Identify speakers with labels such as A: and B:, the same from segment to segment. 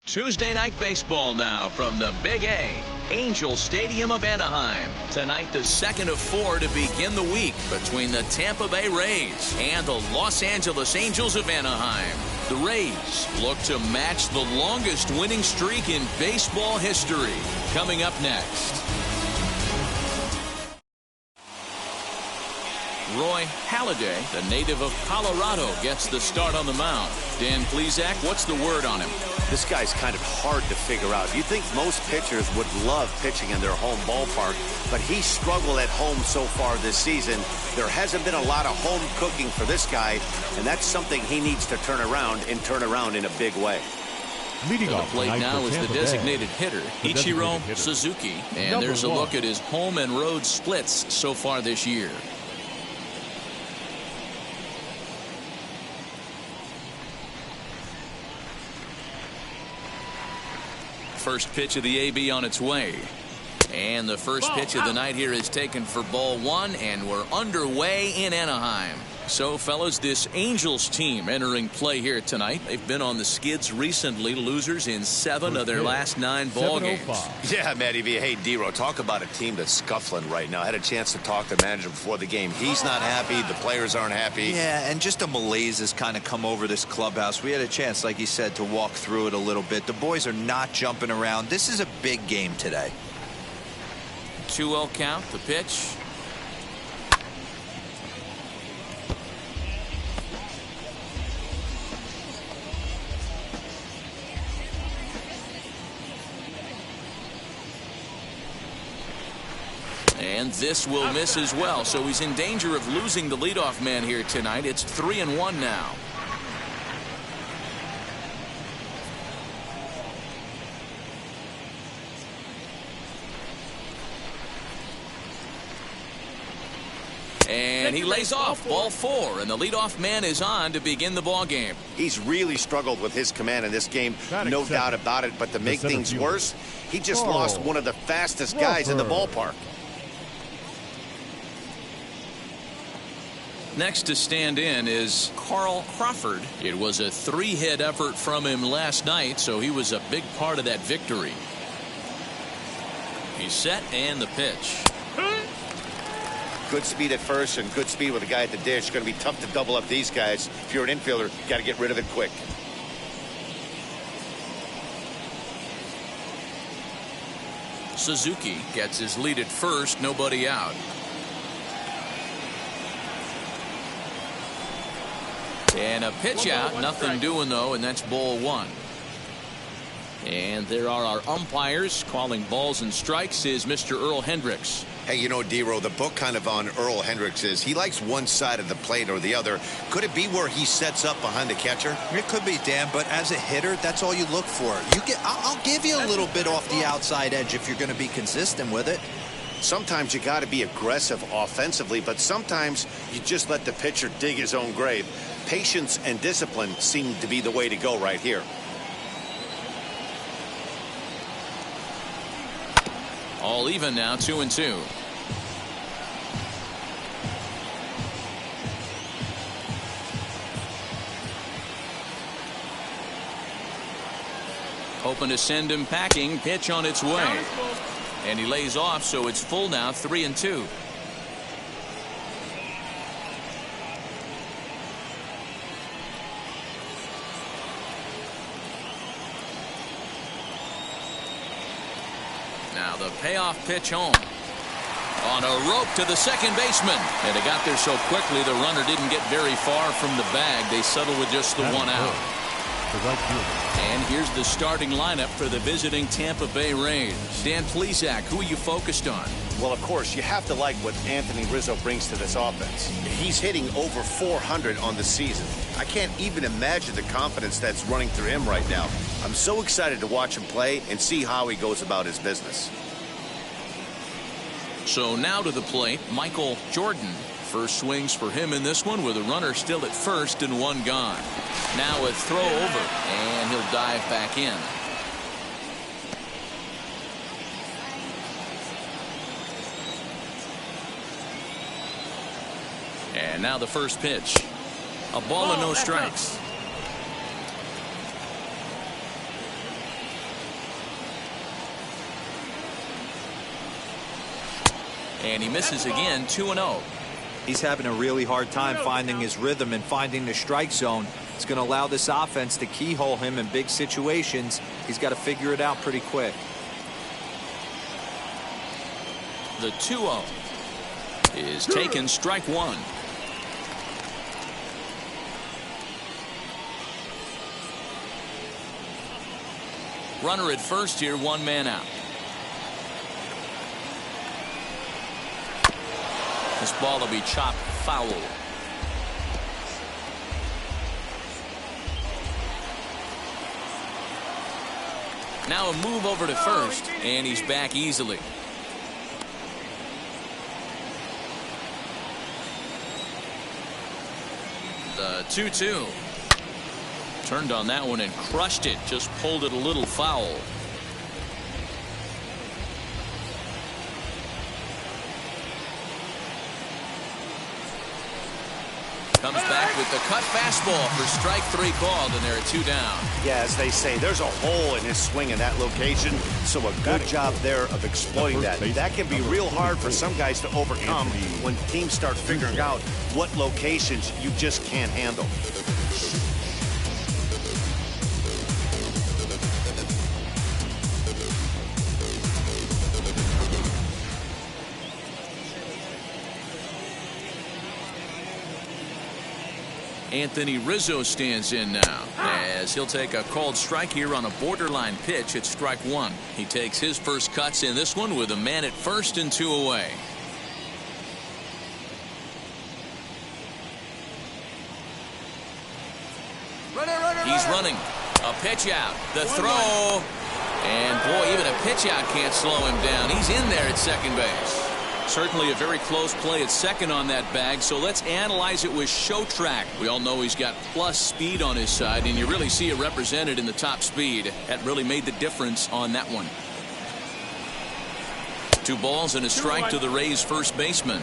A: Tuesday night baseball now from the Big A, Angel Stadium of Anaheim. Tonight, the second of 4 to begin the week between the Tampa Bay Rays and the Los Angeles Angels of Anaheim. The Rays look to match the longest winning streak in baseball history. Coming up next. Roy Halladay, the native of Colorado, gets the start on the mound. Dan Plesac, what's the word on him?
B: This guy's kind of hard to figure out. You'd think most pitchers would love pitching in their home ballpark, but he struggled at home so far this season. There hasn't been a lot of home cooking for this guy, and that's something he needs to turn around in a big way.
A: Leading off the plate now is the designated hitter, Ichiro Suzuki. And there's a look at his home and road splits so far this year. First pitch of the AB on its way. And the first pitch of the night here is taken for ball 1, and we're underway in Anaheim. So, fellas, this Angels team entering play here tonight. They've been on the skids recently, losers in 7 of their last 9 ball games.
B: Yeah, Matty V. Hey, D-Row, talk about a team that's scuffling right now. I had a chance to talk to the manager before the game. He's not happy. The players aren't happy.
C: Yeah, and just a malaise has kind of come over this clubhouse. We had a chance, like you said, to walk through it a little bit. The boys are not jumping around. This is a big game today.
A: 2-0 count, the pitch. And this will miss as well, so he's in danger of losing the leadoff man here tonight. It's 3-1 now. And he lays off, ball 4, and the leadoff man is on to begin the ball game.
B: He's really struggled with his command in this game, no doubt about it. But to make things worse, he just lost one of the fastest guys in the ballpark.
A: Next to stand in is Carl Crawford. It was a 3-hit effort from him last night, so he was a big part of that victory. He's set, and the pitch.
B: Good speed at first and good speed with a guy at the dish. It's going to be tough to double up these guys. If you're an infielder, you got to get rid of it quick.
A: Suzuki gets his lead at first, nobody out. And a pitch out, nothing doing though, and that's ball 1. And there are our umpires calling balls and strikes is Mr. Earl Hendricks.
B: Hey, you know, D-Row, the book kind of on Earl Hendricks is he likes one side of the plate or the other. Could it be where he sets up behind the catcher?
C: It could be, Dan, but as a hitter, that's all you look for. I'll give you a little bit off the outside edge if you're going to be consistent with it.
B: Sometimes you got to be aggressive offensively, but sometimes you just let the pitcher dig his own grave. Patience and discipline seem to be the way to go right here.
A: All even now, 2-2. Hoping to send him packing. Pitch on its way. And he lays off, so it's full now, 3-2. Now the payoff pitch home. On a rope to the second baseman. And it got there so quickly the runner didn't get very far from the bag. They settled with just the 1 out. And here's the starting lineup for the visiting Tampa Bay Rays. Dan Plesac, who are you focused on?
B: Well, of course, you have to like what Anthony Rizzo brings to this offense. He's hitting over 400 on the season. I can't even imagine the confidence that's running through him right now. I'm so excited to watch him play and see how he goes about his business.
A: So now to the plate, Michael Jordan. First swings for him in this one with a runner still at first and 1 gone. Now a throw over, and he'll dive back in. And now the first pitch. A ball and no strikes. And he misses again, 2-0.
C: He's having a really hard time finding his rhythm and finding the strike zone. It's going to allow this offense to keyhole him in big situations. He's got to figure it out pretty quick.
A: The 2-0 is taken, strike one. Runner at first here, one man out. This ball will be chopped foul. Now a move over to first, and he's back easily. The 2-2. Turned on that one and crushed it. Just pulled it a little foul. Comes back with the cut fastball for strike three called, and they're at 2 down.
B: Yeah, as they say, there's a hole in his swing in that location, so a good job there of exploiting that. That can be real hard for some guys to overcome when teams start figuring out what locations you just can't handle.
A: Anthony Rizzo stands in now as he'll take a called strike here on a borderline pitch at strike one. He takes his first cuts in this one with a man at first and 2 away. He's running. A pitch out. The throw. And boy, even a pitch out can't slow him down. He's in there at second base. Certainly a very close play at second on that bag, so let's analyze it with show track. We all know he's got plus speed on his side, and you really see it represented in the top speed. That really made the difference on that one. 2 balls and a strike to the Rays first baseman.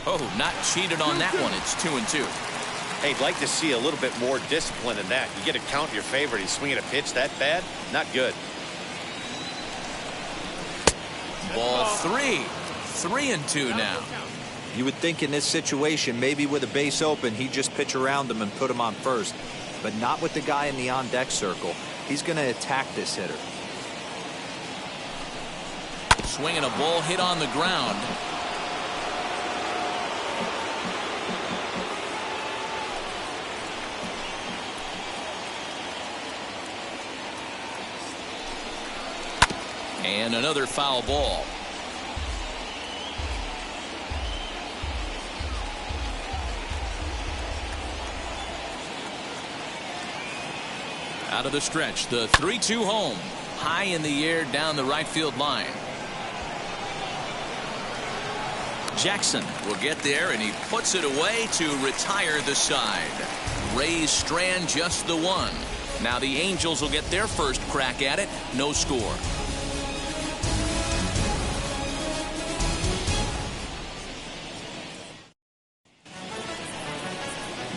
A: Oh, not cheated on that one. It's 2-2.
B: Hey, I'd like to see a little bit more discipline in that. You get a count in your favor. He's swinging a pitch that bad. Not good.
A: Ball 3. 3-2 now.
C: You would think in this situation, maybe with a base open, he'd just pitch around him and put him on first. But not with the guy in the on-deck circle. He's going to attack this hitter.
A: Swinging a ball hit on the ground. And another foul ball. Out of the stretch, the 3-2 home. High in the air down the right field line. Jackson will get there, and he puts it away to retire the side. Rays strand just the one. Now the Angels will get their first crack at it. No score.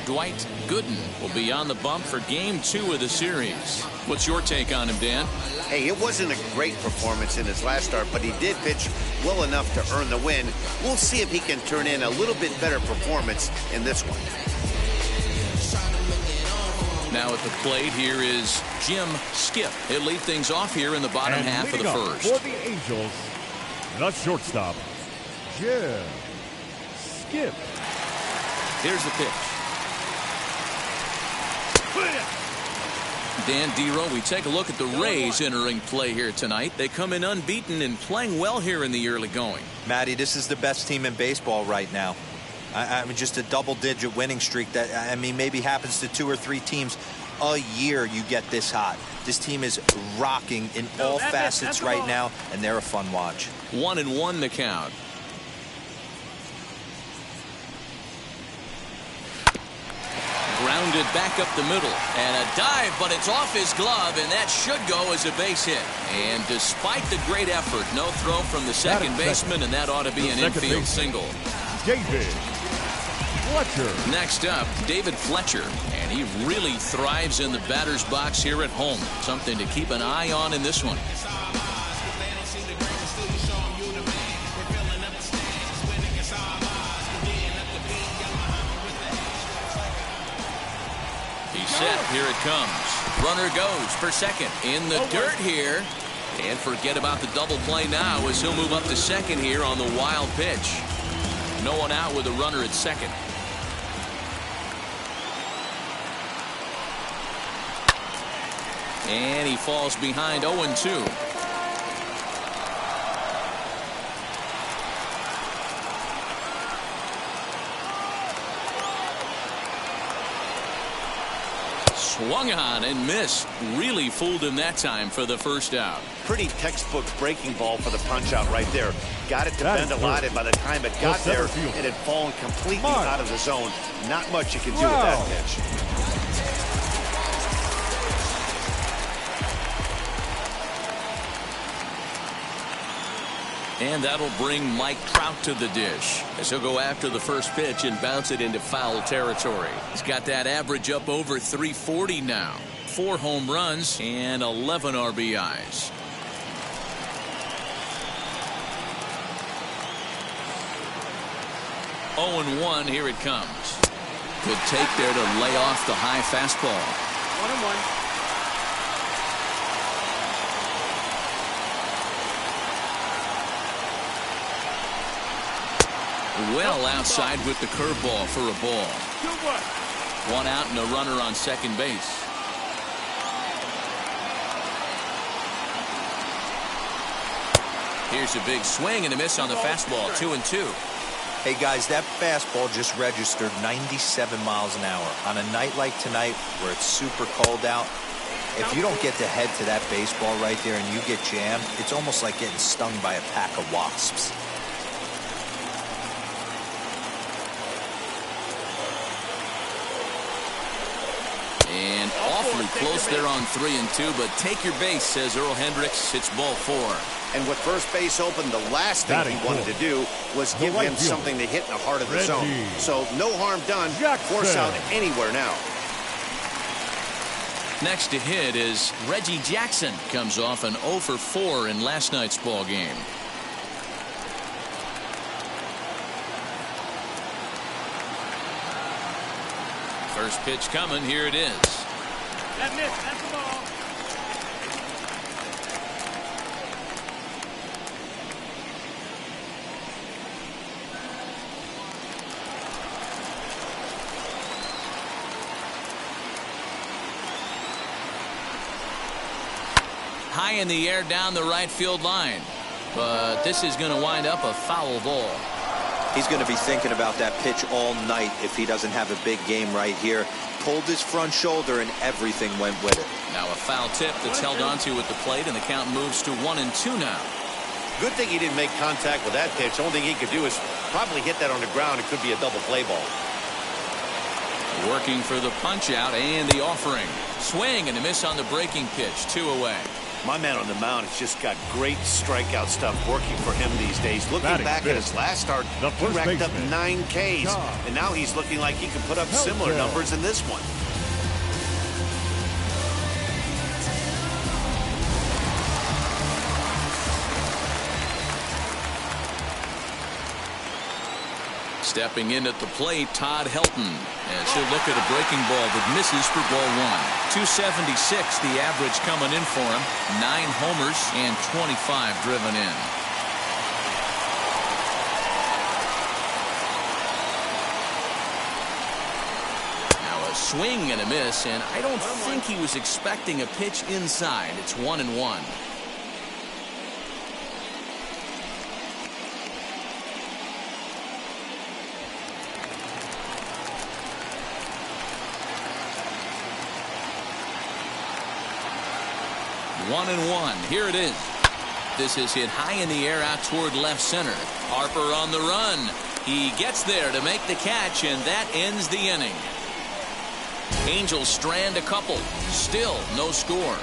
A: Dwight Gooden will be on the bump for game 2 of the series. What's your take on him, Dan?
B: Hey, it wasn't a great performance in his last start, but he did pitch well enough to earn the win. We'll see if he can turn in a little bit better performance in this one.
A: Now at the plate, here is Jim Skip. He'll lead things off here in the bottom half of the first.
D: For the Angels, the shortstop, Jim Skip.
A: Here's the pitch. Dan Dero, we take a look at the Rays entering play here tonight. They come in unbeaten and playing well here in the early going.
C: Matty, this is the best team in baseball right now. I mean, just a double-digit winning streak that, I mean, maybe happens to 2 or 3 teams a year. You get this hot. This team is rocking in all facets right now, and they're a fun watch.
A: 1-1 the count. Grounded back up the middle, and a dive, but it's off his glove, and that should go as a base hit. And despite the great effort, no throw from the second baseman, and that ought to be an infield single.
D: David Fletcher.
A: Next up, David Fletcher, and He really thrives in the batter's box here at home. Something to keep an eye on in this one. He's set. Here it comes. Runner goes for second. In the dirt here. And forget about the double play now as he'll move up to second here on the wild pitch. No one out with a runner at second. And he falls behind 0-2. Swung on and missed. Really fooled him that time for the first out.
B: Pretty textbook breaking ball for the punch out right there. Got it to bend a lot, and by the time it got there, it had fallen completely out of the zone. Not much you can do with that pitch.
A: And that'll bring Mike Trout to the dish as he'll go after the first pitch and bounce it into foul territory. He's got that average up over 340 now. 4 home runs and 11 RBIs. Oh, and 1. Here it comes. Good take there to lay off the high fastball.
E: 1-1.
A: Well outside with the curveball for a ball. 1 out and a runner on second base. Here's a big swing and a miss on the fastball. 2-2.
C: Hey guys, that fastball just registered 97 miles an hour. On a night like tonight where it's super cold out, if you don't get to head to that baseball right there and you get jammed, it's almost like getting stung by a pack of wasps.
A: And awfully close there on 3-2, but take your base, says Earl Hendricks. It's ball 4.
B: And with first base open, the last thing he wanted to do was give him something to hit in the heart of the zone. So no harm done. Force out anywhere now.
A: Next to hit is Reggie Jackson. Comes off an 0 for 4 in last night's ball game. First pitch coming. Here it is.
E: That miss. That's the ball.
A: High in the air down the right field line. But this is going to wind up a foul ball.
C: He's going to be thinking about that pitch all night if he doesn't have a big game right here. Pulled his front shoulder and everything went with it.
A: Now a foul tip that's held onto at the plate, and the count moves to 1-2 now.
B: Good thing he didn't make contact with that pitch. The only thing he could do is probably hit that on the ground. It could be a double play ball.
A: Working for the punch out and the offering. Swing and a miss on the breaking pitch. 2 away.
B: My man on the mound has just got great strikeout stuff working for him these days. Looking back at his last start, he racked up 9 Ks, and now he's looking like he can put up similar numbers in this one.
A: Stepping in at the plate, Todd Helton. And she'll look at a breaking ball that misses for ball 1. 276 the average coming in for him. 9 homers and 25 driven in. Now a swing and a miss, and I don't think he was expecting a pitch inside. It's 1-1. One and 1. Here it is. This is hit high in the air out toward left center. Harper on the run. He gets there to make the catch, and that ends the inning. Angels strand a couple. Still no score.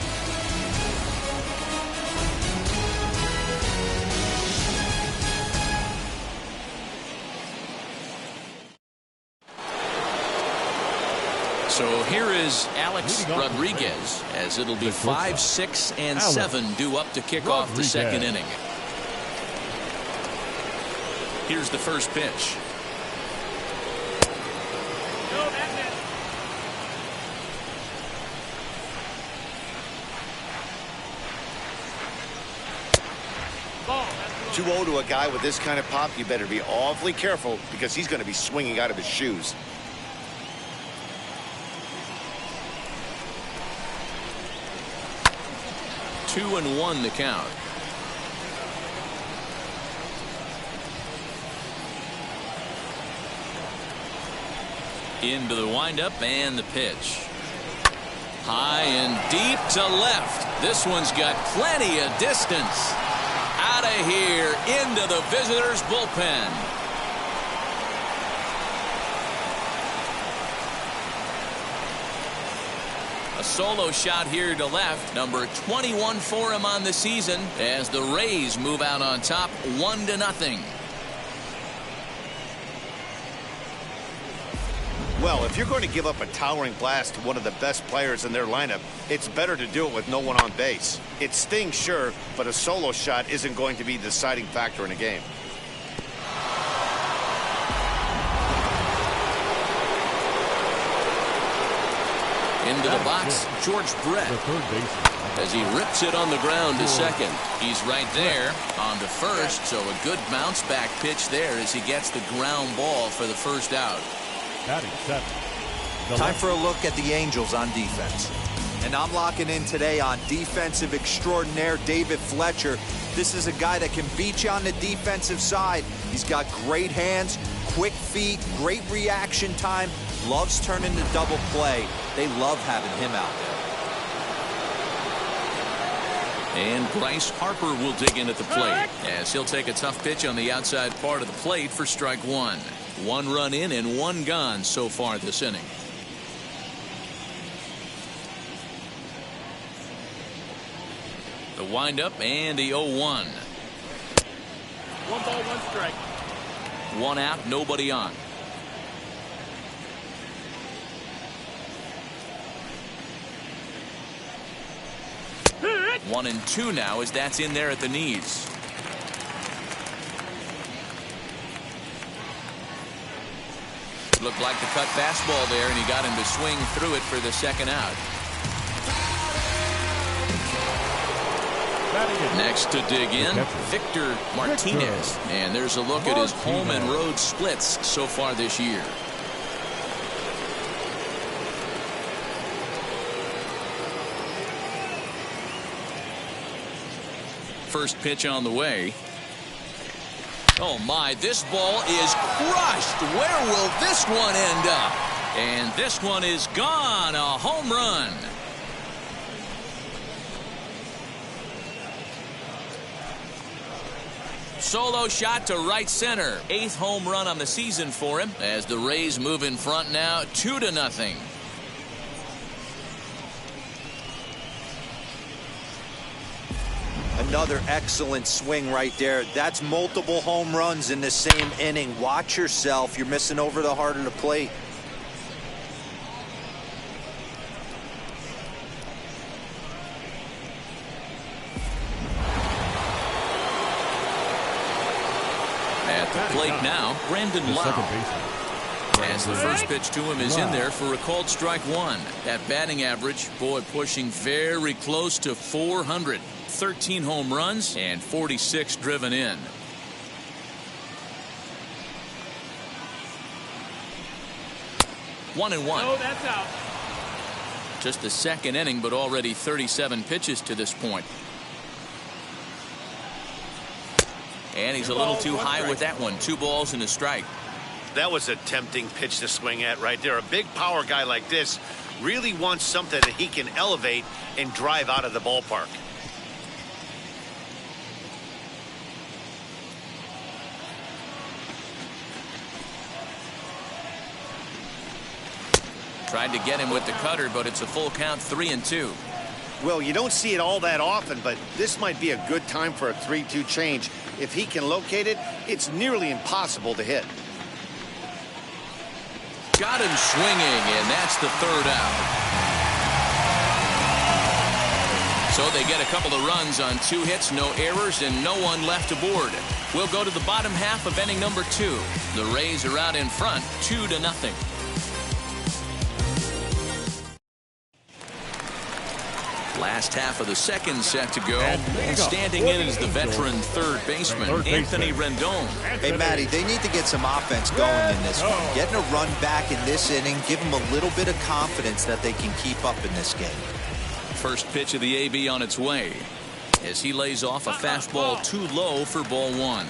A: So Here is Alex Rodriguez, as it'll be 5, 6, and 7 due up to kick off the second inning. Here's the first pitch.
E: Ball.
B: 2-0 to a guy with this kind of pop. You better be awfully careful because he's going to be swinging out of his shoes.
A: Two and one the count. Into the windup and the pitch. High and deep to left. This one's got plenty of distance. Out of here into the visitors' bullpen. A solo shot here to left. Number 21 for him on the season as the Rays move out on top 1-0.
B: Well, if you're going to give up a towering blast to one of the best players in their lineup, it's better to do it with no one on base. It stings, sure, but a solo shot isn't going to be the deciding factor in a game.
A: Into the box, George Brett, as he rips it on the ground to second. He's right there on to first, so a good bounce back pitch there as he gets the ground ball for the first out.
C: Time for a look at the Angels on defense. And I'm locking in today on defensive extraordinaire David Fletcher. This is a guy that can beat you on the defensive side. He's got great hands, quick feet, great reaction time, loves turning the double play. They love having him out there.
A: And Bryce Harper will dig in at the plate as he'll take a tough pitch on the outside part of the plate for strike one. 1 run in and 1 gone so far this inning. The windup and the 0-1.
E: 1 ball, 1 strike.
A: 1 out, nobody on.
E: Hit.
A: 1 and 2 now as that's in there at the knees. Looked like the cut fastball there, and he got him to swing through it for the second out. Next to dig in, Victor Martinez. And there's a look at his home and road splits so far this year. First pitch on the way. Oh my, this ball is crushed. Where will this one end up? And this one is gone. A home run. Solo shot to right center. 8th home run on the season for him as the Rays move in front now 2-0.
C: Another excellent swing right there. That's multiple home runs in the same inning. Watch yourself. You're missing over the heart of the plate.
A: At the plate now, Brandon Lau. As the first pitch to him is in there for a called strike one. That batting average, boy, pushing very close to 400. 13 home runs and 46 driven in. One and one.
E: No, that's out.
A: Just the second inning, but already 37 pitches to this point. And he's a little too high with that one. 2 balls and a strike.
B: That was a tempting pitch to swing at right there. A big power guy like this really wants something that he can elevate and drive out of the ballpark.
A: Tried to get him with the cutter, but it's a full count, 3-2.
B: Well, you don't see it all that often, but this might be a good time for a 3-2 change. If he can locate it, it's nearly impossible to hit.
A: got him swinging, and that's the third out. So they get a couple of runs on 2 hits, no errors, and no one left aboard. We'll go to the bottom half of inning number 2. The Rays are out in front, 2-0. Last half of the second set to go, and standing in is the veteran third baseman, Anthony Rendon.
C: Hey, Matty, they need to get some offense going in this one. Getting a run back in this inning, give them a little bit of confidence that they can keep up in this game.
A: First pitch of the AB on its way as he lays off a fastball too low for ball 1.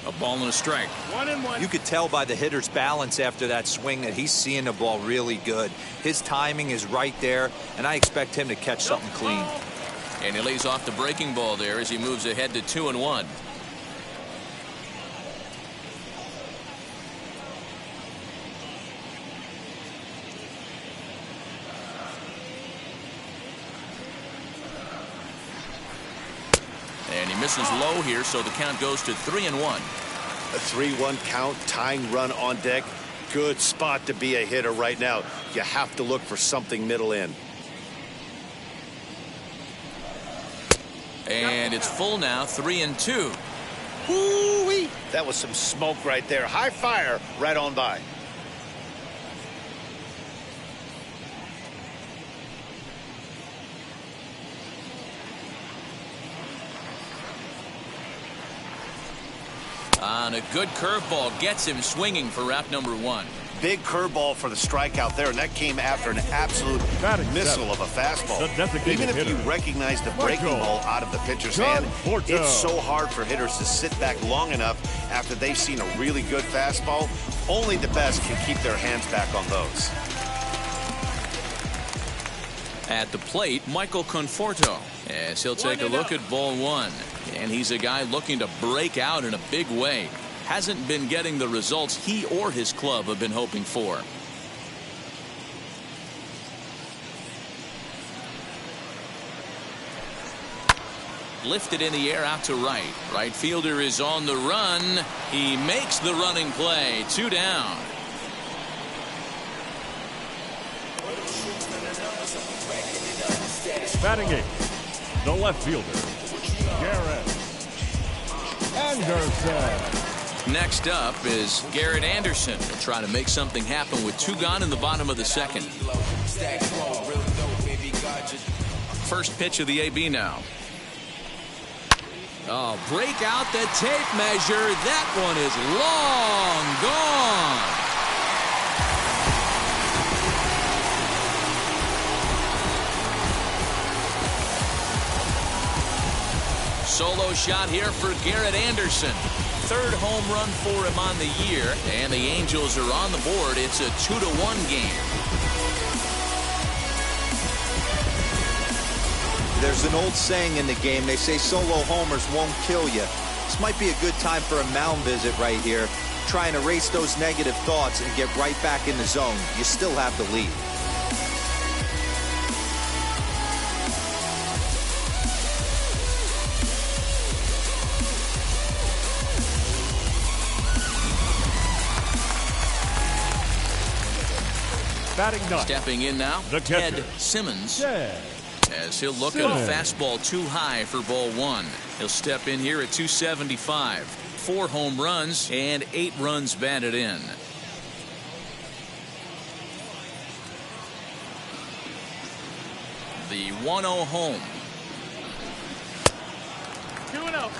A: A ball and a strike.
E: 1-1.
C: You could tell by the hitter's balance after that swing that he's seeing the ball really good. His timing is right there, and I expect him to catch something clean.
A: And he lays off the breaking ball there as he moves ahead to 2-1. And he misses low here, so the count goes to 3-1.
B: A 3-1 count, tying run on deck. Good spot to be a hitter right now. You have to look for something middle in.
A: And it's full now, 3-2.
B: Woo-wee! That was some smoke right there. High fire right on by.
A: On a good curveball, gets him swinging for out number 1.
B: Big curveball for the strikeout there, and that came after an absolute missile of a fastball. Even if you recognize the breaking ball out of the pitcher's hand, it's so hard for hitters to sit back long enough after they've seen a really good fastball. Only the best can keep their hands back on those.
A: At the plate, Michael Conforto, as he'll take a look at ball 1. And he's a guy looking to break out in a big way. Hasn't been getting the results he or his club have been hoping for. Lifted in the air out to right. Right fielder is on the run. He makes the running play. 2 down.
D: Batting 8, the left fielder, Garrett Anderson.
A: Next up is Garrett Anderson to try to make something happen with 2 gone in the bottom of the second. First pitch of the AB now. Oh, break out the tape measure. That one is long gone. Solo shot here for Garrett Anderson. 3rd home run for him on the year, and the Angels are on the board. It's a 2-1 game.
C: There's an old saying in the game. They say solo homers won't kill you. This might be a good time for a mound visit right here. Try and erase those negative thoughts and get right back in the zone. You still have the lead.
D: Batting 9.
A: Stepping in now,
D: The
A: Ted
D: catcher,
A: Simmons.
D: Ted
A: As he'll look at a fastball too high for ball 1. He'll step in here at 275. 4 home runs and 8 runs batted in. The 1-0 home.
E: 2-0.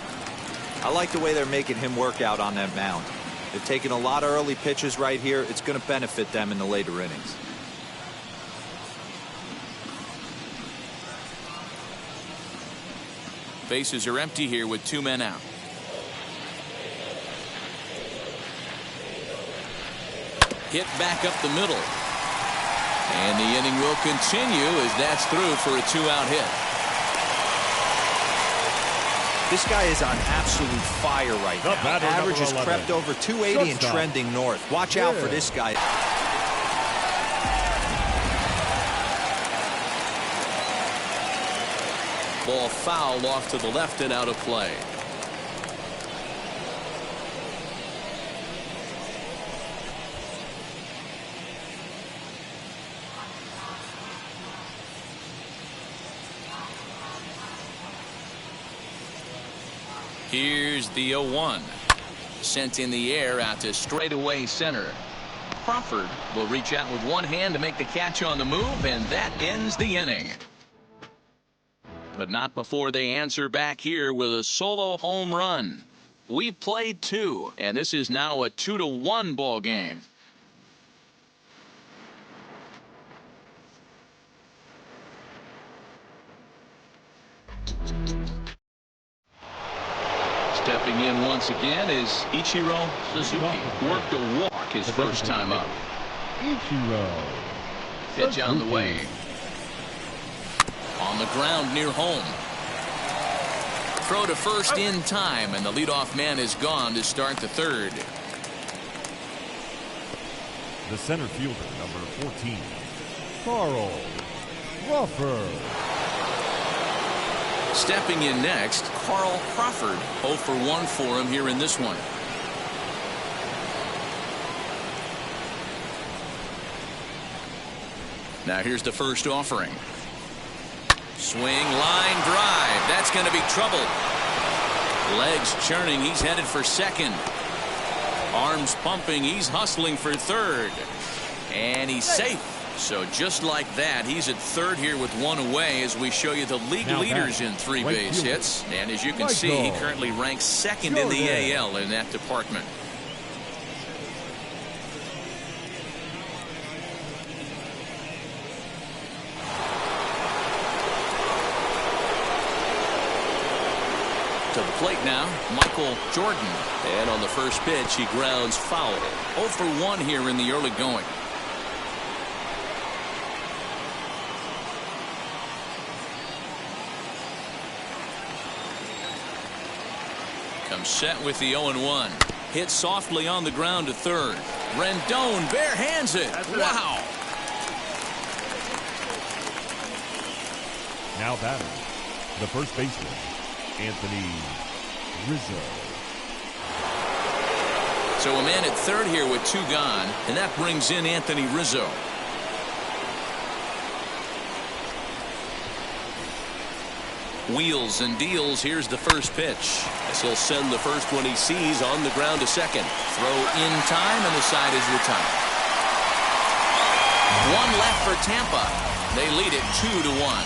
C: I like the way they're making him work out on that mound. They're taking a lot of early pitches right here. It's going to benefit them in the later innings.
A: Bases are empty here with 2 men out. Hit back up the middle. And the inning will continue as that's through for a 2-out hit.
C: This guy is on absolute fire right now. Average has crept over 280 and trending north. Watch out for this guy.
A: Ball foul off to the left and out of play. Here's the 0-1. Sent in the air out to straightaway center. Crawford will reach out with one hand to make the catch on the move, and that ends the inning. But not before they answer back here with a solo home run. We've played 2, and this is now a 2-1 ball game. Stepping in once again is Ichiro Suzuki. Worked a walk his first time up.
D: Ichiro.
A: Pitch on the way. On the ground near home. Throw to first in time, and the leadoff man is gone to start the third.
D: The center fielder, number 14, Carl Crawford.
A: Stepping in next, Carl Crawford. 0 for 1 for him here in this one. Now here's the first offering. Swing, line drive. That's going to be trouble. Legs churning. He's headed for second. Arms pumping. He's hustling for third. And he's safe. So just like that, he's at third here with one away as we show you the league leaders in 3 base hits. And as you can see, he currently ranks second in the AL in that department. To the plate now, Michael Jordan. And on the first pitch, he grounds foul. 0 for 1 here in the early going. Comes set with the 0-1. Hit softly on the ground to third. Rendon bare hands it. Wow.
D: Now batting, the first baseman, Anthony Rizzo.
A: So a man at third here with 2 gone, and that brings in Anthony Rizzo. Wheels and deals. Here's the first pitch. As he'll send the first one he sees on the ground to second. Throw in time, and the side is retired. 1 left for Tampa. They lead it 2-1.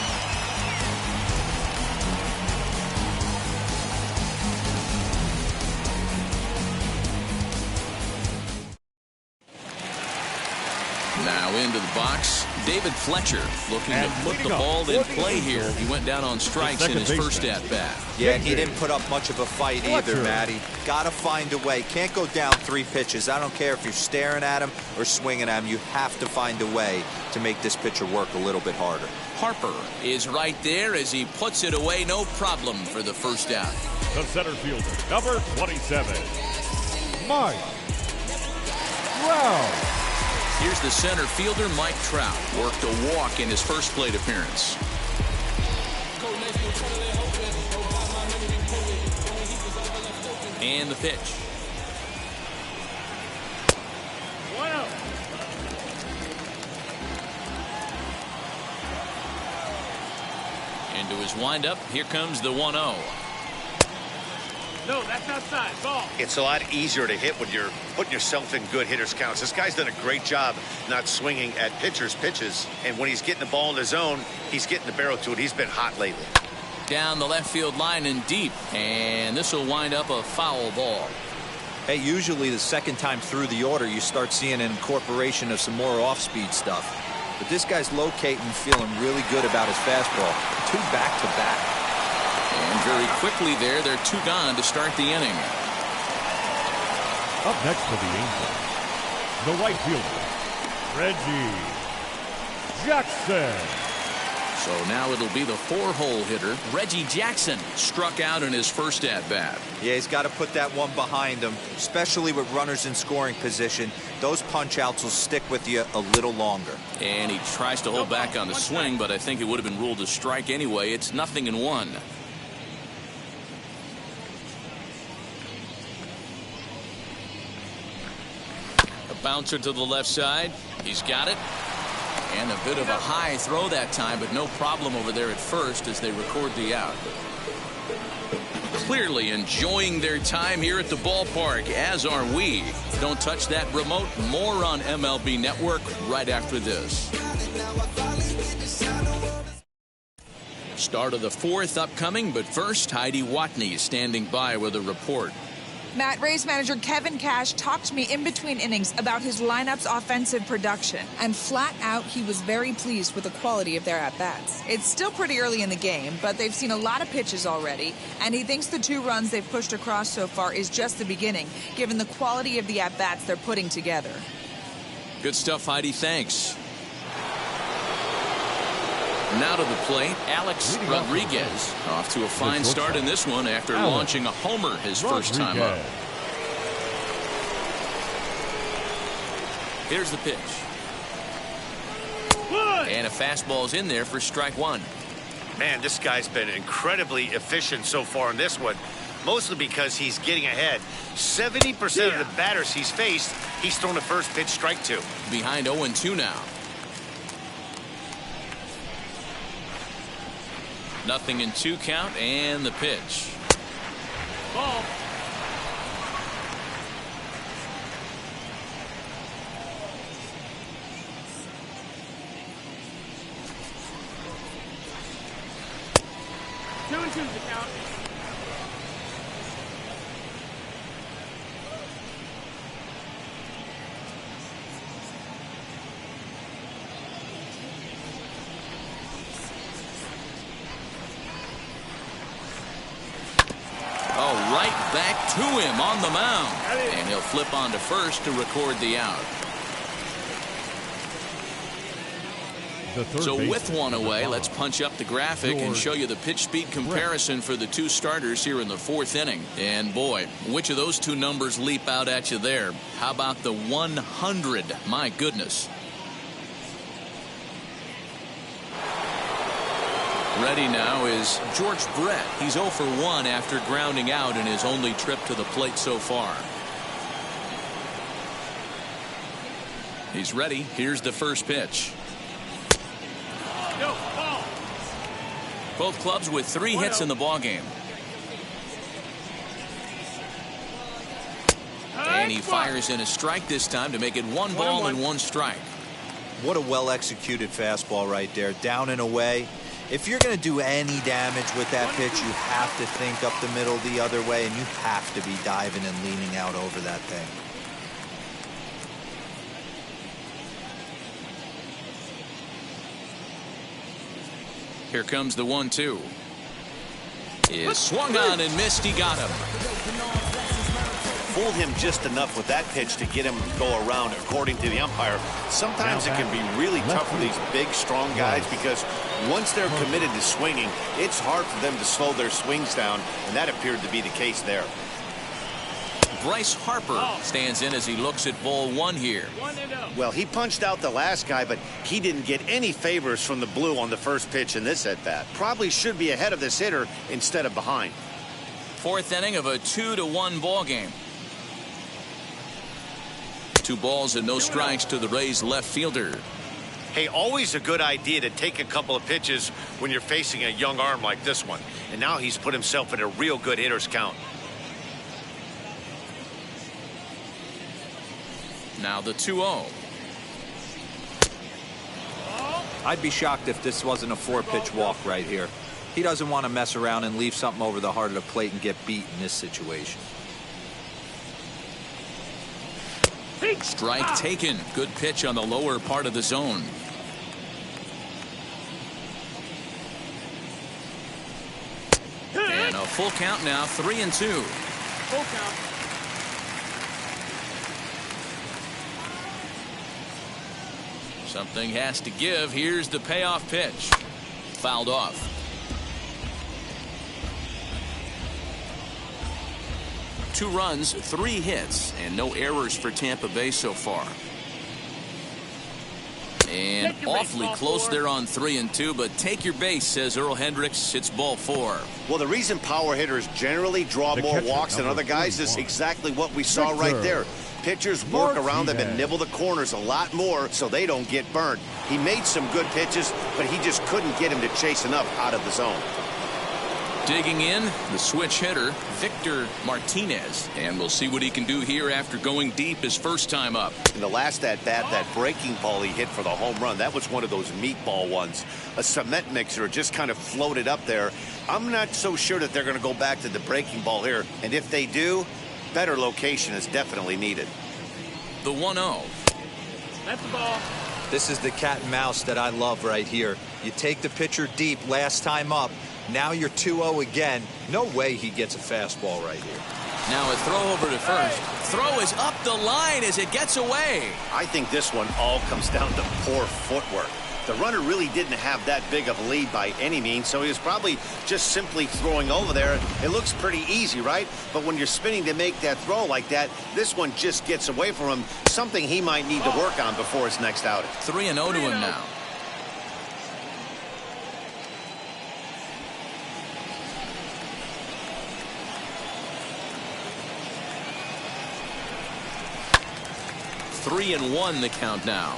A: Now into the box, David Fletcher looking to put the ball in play here. He went down on strikes in his first at-bat.
C: Yeah, he didn't put up much of a fight either, Matty. Got to find a way. Can't go down 3 pitches. I don't care if you're staring at him or swinging at him. You have to find a way to make this pitcher work a little bit harder.
A: Harper is right there as he puts it away. No problem for the first out.
D: The center fielder, number 27, Mike Trout.
A: Here's the center fielder, Mike Trout. Worked a walk in his first plate appearance. And the pitch.
E: 1-0.
A: Into his windup. Here comes the 1-0.
E: No, that's outside. Ball.
B: It's a lot easier to hit when you're putting yourself in good hitters' counts. This guy's done a great job not swinging at pitchers' pitches. And when he's getting the ball in the zone, he's getting the barrel to it. He's been hot lately.
A: Down the left field line and deep. And this will wind up a foul ball.
C: Hey, usually the second time through the order, you start seeing an incorporation of some more off-speed stuff. But this guy's locating, feeling really good about his fastball. 2 back-to-back.
A: And very quickly there, they're 2 gone to start the inning.
D: Up next for the Angels, the right fielder, Reggie Jackson.
A: So now it'll be the 4-hole hitter, Reggie Jackson, struck out in his first at-bat.
C: Yeah, he's got to put that one behind him, especially with runners in scoring position. Those punch-outs will stick with you a little longer.
A: And he tries to hold back on the swing, but I think it would have been ruled a strike anyway. It's 0-1. Bouncer to the left side. He's got it. And a bit of a high throw that time, but no problem over there at first as they record the out. clearly enjoying their time here at the ballpark, as are we. Don't touch that remote. More on MLB Network right after this. Start of the fourth upcoming, but first, Heidi Watney standing by with a report.
F: Matt, Rays manager Kevin Cash talked to me in between innings about his lineup's offensive production, and flat out, he was very pleased with the quality of their at-bats. It's still pretty early in the game, but they've seen a lot of pitches already, and he thinks the 2 runs they've pushed across so far is just the beginning, given the quality of the at-bats they're putting together.
A: Good stuff, Heidi. Thanks. Now to the plate, Alex Rodriguez off to a fine start in this one after launching a homer his first time up. Here's the pitch. And a fastball's in there for strike 1.
B: Man, this guy's been incredibly efficient so far in this one, mostly because he's getting ahead. 70% of the batters he's faced, he's thrown the first pitch, strike 2.
A: Behind 0-2 now. Nothing in 2 count, and the pitch.
E: Ball. Two and 2's the count.
A: Back to him on the mound, and he'll flip on to first to record the out. So with one away, let's punch up the graphic and show you the pitch speed comparison for the 2 starters here in the 4th inning. And boy, which of those 2 numbers leap out at you there? How about the 100? My goodness. Ready now is George Brett. He's 0 for 1 after grounding out in his only trip to the plate so far. He's ready. Here's the first pitch.
E: No, ball.
A: Both clubs with 3 hits in the ballgame. And he fires in a strike this time to make it 1 ball and 1 strike.
C: What a well-executed fastball right there. Down and away. If you're going to do any damage with that pitch, you have to think up the middle the other way, and you have to be diving and leaning out over that thing.
A: Here comes the 1-2. Is swung on and missed. He got him.
B: Fooled him just enough with that pitch to get him to go around, according to the umpire. Sometimes it can be really tough for these big, strong guys because once they're committed to swinging, it's hard for them to slow their swings down, and that appeared to be the case there.
A: Bryce Harper stands in as he looks at ball 1 here.
B: Well, he punched out the last guy, but he didn't get any favors from the blue on the first pitch in this at-bat. Probably should be ahead of this hitter instead of behind.
A: 4th inning of a 2-1 ball game. 2 balls and no strikes to the Rays left fielder.
B: Hey, always a good idea to take a couple of pitches when you're facing a young arm like this one. And now he's put himself in a real good hitter's count.
A: Now the 2-0.
C: I'd be shocked if this wasn't a 4-pitch walk right here. He doesn't want to mess around and leave something over the heart of the plate and get beat in this situation.
A: Strike taken. Good pitch on the lower part of the zone. And a full count now, 3-2.
E: Full count.
A: Something has to give. Here's the payoff pitch. Fouled off. Two runs, 3 hits, and no errors for Tampa Bay so far. And awfully close there on 3-2, but take your base, says Earl Hendricks. It's ball 4.
B: Well, the reason power hitters generally draw more walks than other guys is exactly what we saw right there. Pitchers work around them and nibble the corners a lot more so they don't get burned. He made some good pitches, but he just couldn't get him to chase enough out of the zone.
A: Digging in, the switch hitter, Victor Martinez. And we'll see what he can do here after going deep his first time up.
B: In the last at-bat, that breaking ball he hit for the home run, that was one of those meatball ones. A cement mixer just kind of floated up there. I'm not so sure that they're going to go back to the breaking ball here. And if they do, better location is definitely needed.
A: The 1-0.
E: That's the ball.
C: This is the cat and mouse that I love right here. You take the pitcher deep last time up. Now you're 2-0 again. No way he gets a fastball right here.
A: Now a throw over to first. Throw is up the line as it gets away.
B: I think this one all comes down to poor footwork. The runner really didn't have that big of a lead by any means, so he was probably just simply throwing over there. It looks pretty easy, right? But when you're spinning to make that throw like that, this one just gets away from him, something he might need to work on before his next outing.
A: 3-0 to him now. Three and 1 the count now.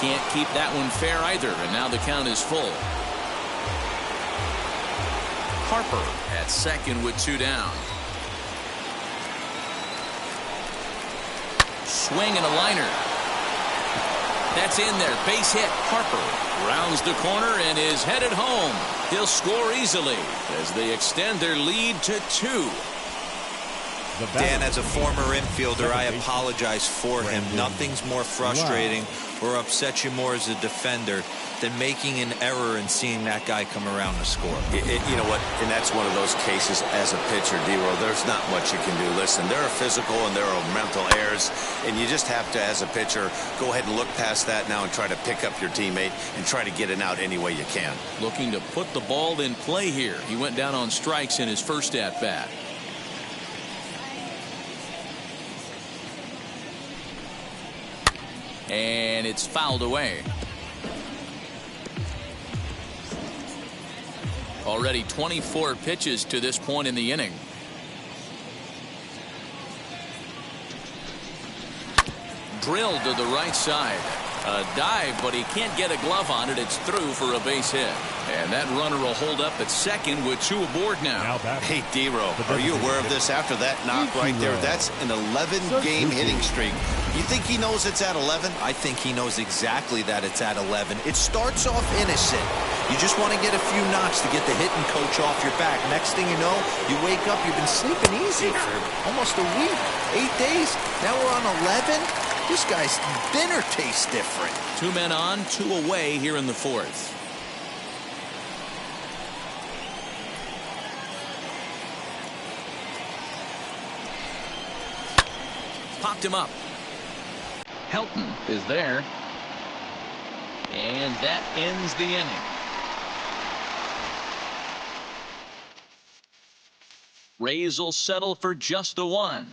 A: Can't keep that one fair either, and now the count is full. Harper at second with 2 down. Swing and a liner. That's in there. Base hit. Harper rounds the corner and is headed home. He'll score easily as they extend their lead to 2.
C: Dan, as a former infielder, I apologize for him. Nothing's more frustrating or upsets you more as a defender than making an error and seeing that guy come around to score.
B: You know what? And that's one of those cases as a pitcher, D-Roll. There's not much you can do. Listen, there are physical and there are mental errors, and you just have to, as a pitcher, go ahead and look past that now and try to pick up your teammate and try to get it out any way you can.
A: Looking to put the ball in play here. He went down on strikes in his first at-bat. And it's fouled away. Already 24 pitches to this point in the inning. Drilled to the right side. A dive, but he can't get a glove on it. It's through for a base hit. And that runner will hold up at second with 2 aboard now.
B: Hey, D-Roll, are you aware of this after that knock right there? That's an 11-game hitting streak. You think he knows it's at 11?
C: I think he knows exactly that it's at 11. It starts off innocent. You just want to get a few knocks to get the hitting coach off your back. Next thing you know, you wake up, you've been sleeping easy for almost a week, 8 days. Now we're on 11. This guy's dinner tastes different.
A: 2 men on, 2 away here in the 4th. Popped him up. Helton is there. And that ends the inning. Rays will settle for just the 1.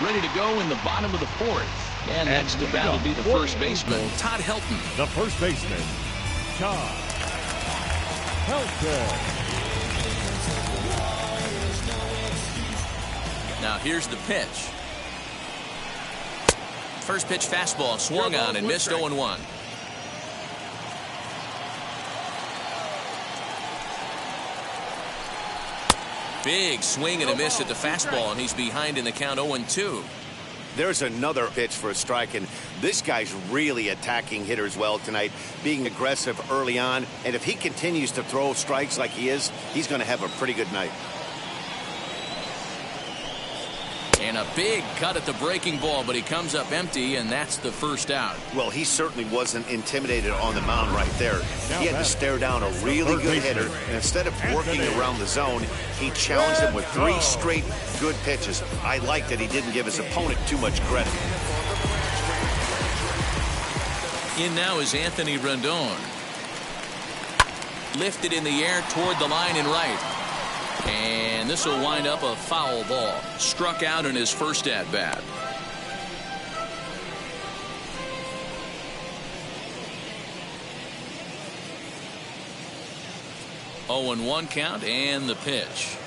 A: Ready to go in the bottom of the 4th. And next to bat will be the first baseman, Todd Helton.
D: The first baseman, Todd Helton.
A: Now here's the pitch. First pitch fastball swung on and missed 0-1. Big swing and a miss at the fastball, and he's behind in the count 0-2.
B: There's another pitch for a strike, and this guy's really attacking hitters well tonight, being aggressive early on. And if he continues to throw strikes like he is, he's going to have a pretty good night.
A: And a big cut at the breaking ball, but he comes up empty, and that's the first out.
B: Well, he certainly wasn't intimidated on the mound right there. He had to stare down a really good hitter, and instead of working around the zone, he challenged him with 3 straight good pitches. I like that he didn't give his opponent too much credit.
A: In now is Anthony Rendon. Lifted in the air toward the line and right. And this will wind up a foul ball. Struck out in his first at-bat. 0-1 count and the pitch.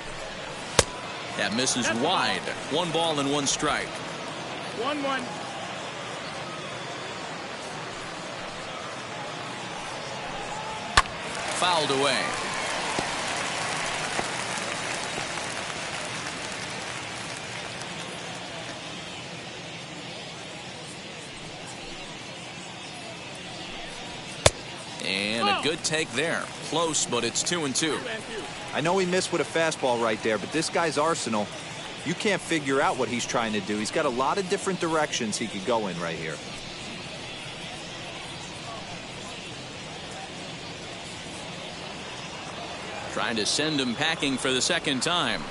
A: That misses wide. 1 ball and 1 strike.
E: 1-1.
A: Fouled away. And a good take there. Close, but it's 2-2.
C: I know he missed with a fastball right there, but this guy's arsenal, you can't figure out what he's trying to do. He's got a lot of different directions he could go in right here.
A: Trying to send him packing for the second time.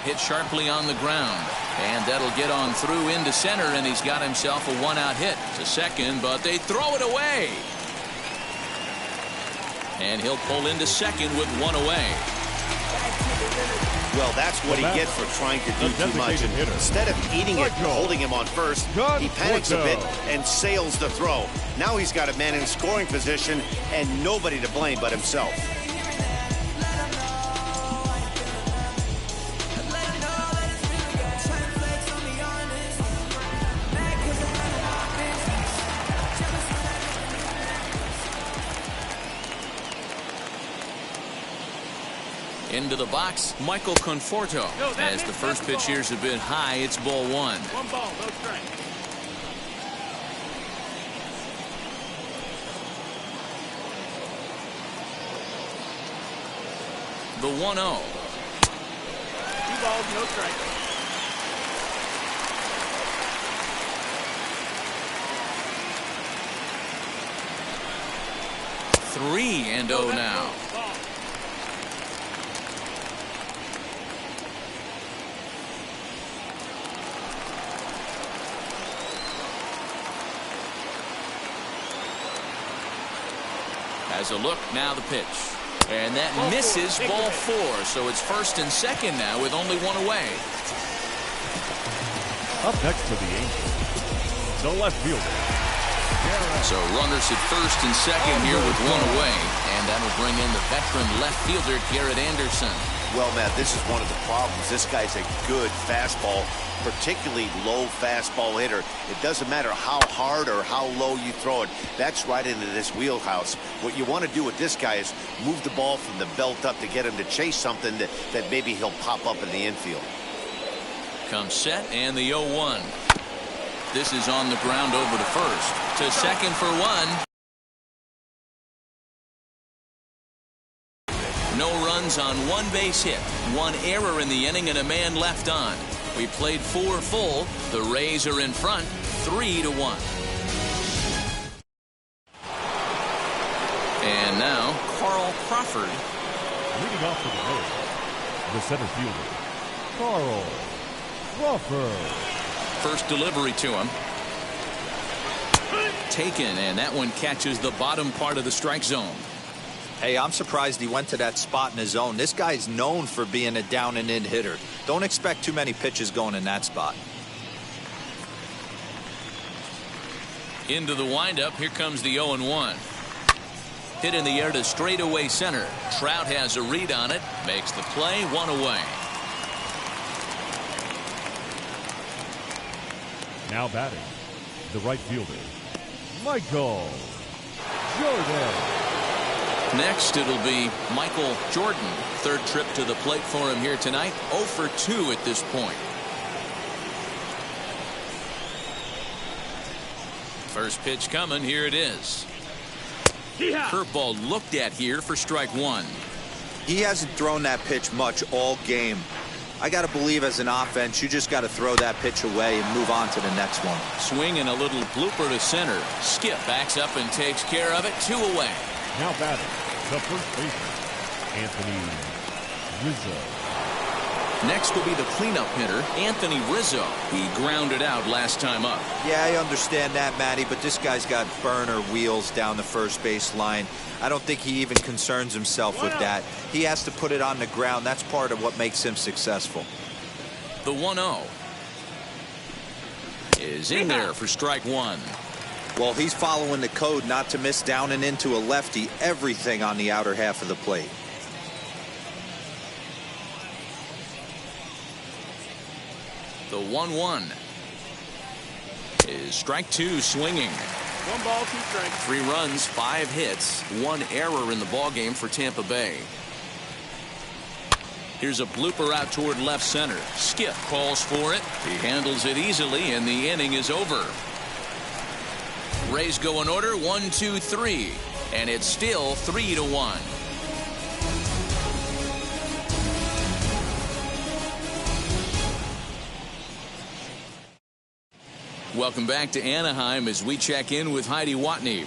A: Hit sharply on the ground. And that'll get on through into center, and he's got himself a 1-out hit to second, but they throw it away. And he'll pull into second with 1 away.
B: Well, that's what he gets for trying to do too much. Instead of eating it and holding him on first, he panics a bit and sails the throw. Now he's got a man in scoring position and nobody to blame but himself.
A: Into the box, Michael Conforto. As the first pitch here's a bit high, it's ball 1.
E: 1 ball, no strike.
A: The 1-0.
E: 2 balls, no strike.
A: Three and 0 now. Has a look, now the pitch. And that misses ball 4, so it's first and second now with only 1 away.
D: Up next for the Angels, the left fielder.
A: So runners at first and second here with 1 away, and that'll bring in the veteran left fielder Garrett Anderson.
B: Well, Matt, this is one of the problems. This guy's a good fastball, particularly low fastball hitter. It doesn't matter how hard or how low you throw it. That's right into this wheelhouse. What you want to do with this guy is move the ball from the belt up to get him to chase something that maybe he'll pop up in the infield.
A: Comes set and the 0-1. This is on the ground over to first. To second for 1. No runs on 1 base hit. 1 error in the inning and a man left on. We played 4 full. The Rays are in front, 3-1. And now Carl Crawford.
D: Leading off for the Rays, the center fielder, Carl Crawford.
A: First delivery to him. Taken, and that one catches the bottom part of the strike zone.
C: Hey, I'm surprised he went to that spot in his zone. This guy's known for being a down and in hitter. Don't expect too many pitches going in that spot.
A: Into the windup, here comes the 0-1. Hit in the air to straightaway center. Trout has a read on it, makes the play, 1 away.
D: Now batting, the right fielder, Michael Jordan.
A: Next, it'll be Michael Jordan. Third trip to the plate for him here tonight. 0 for 2 at this point. First pitch coming. Here it is. Curveball looked at here for strike 1.
C: He hasn't thrown that pitch much all game. I got to believe as an offense, you just got to throw that pitch away and move on to the next one.
A: Swing and a little blooper to center. Skip backs up and takes care of it. 2 away.
D: Now batting, the first baseman, Anthony Rizzo.
A: Next will be the cleanup hitter, Anthony Rizzo. He grounded out last time up.
C: Yeah, I understand that, Matty, but this guy's got burner wheels down the first base line. I don't think he even concerns himself with that. He has to put it on the ground. That's part of what makes him successful.
A: The 1-0 is in there for strike 1.
C: Well, he's following the code not to miss down and into a lefty, everything on the outer half of the plate.
A: The 1-1 is strike two swinging.
E: 1 ball, 2 strikes.
A: 3 runs, 5 hits, 1 error in the ballgame for Tampa Bay. Here's a blooper out toward left center. Skip calls for it. He handles it easily, and the inning is over. Rays go in order 1, 2, 3, and it's still 3-1. Welcome back to Anaheim as we check in with Heidi Watney.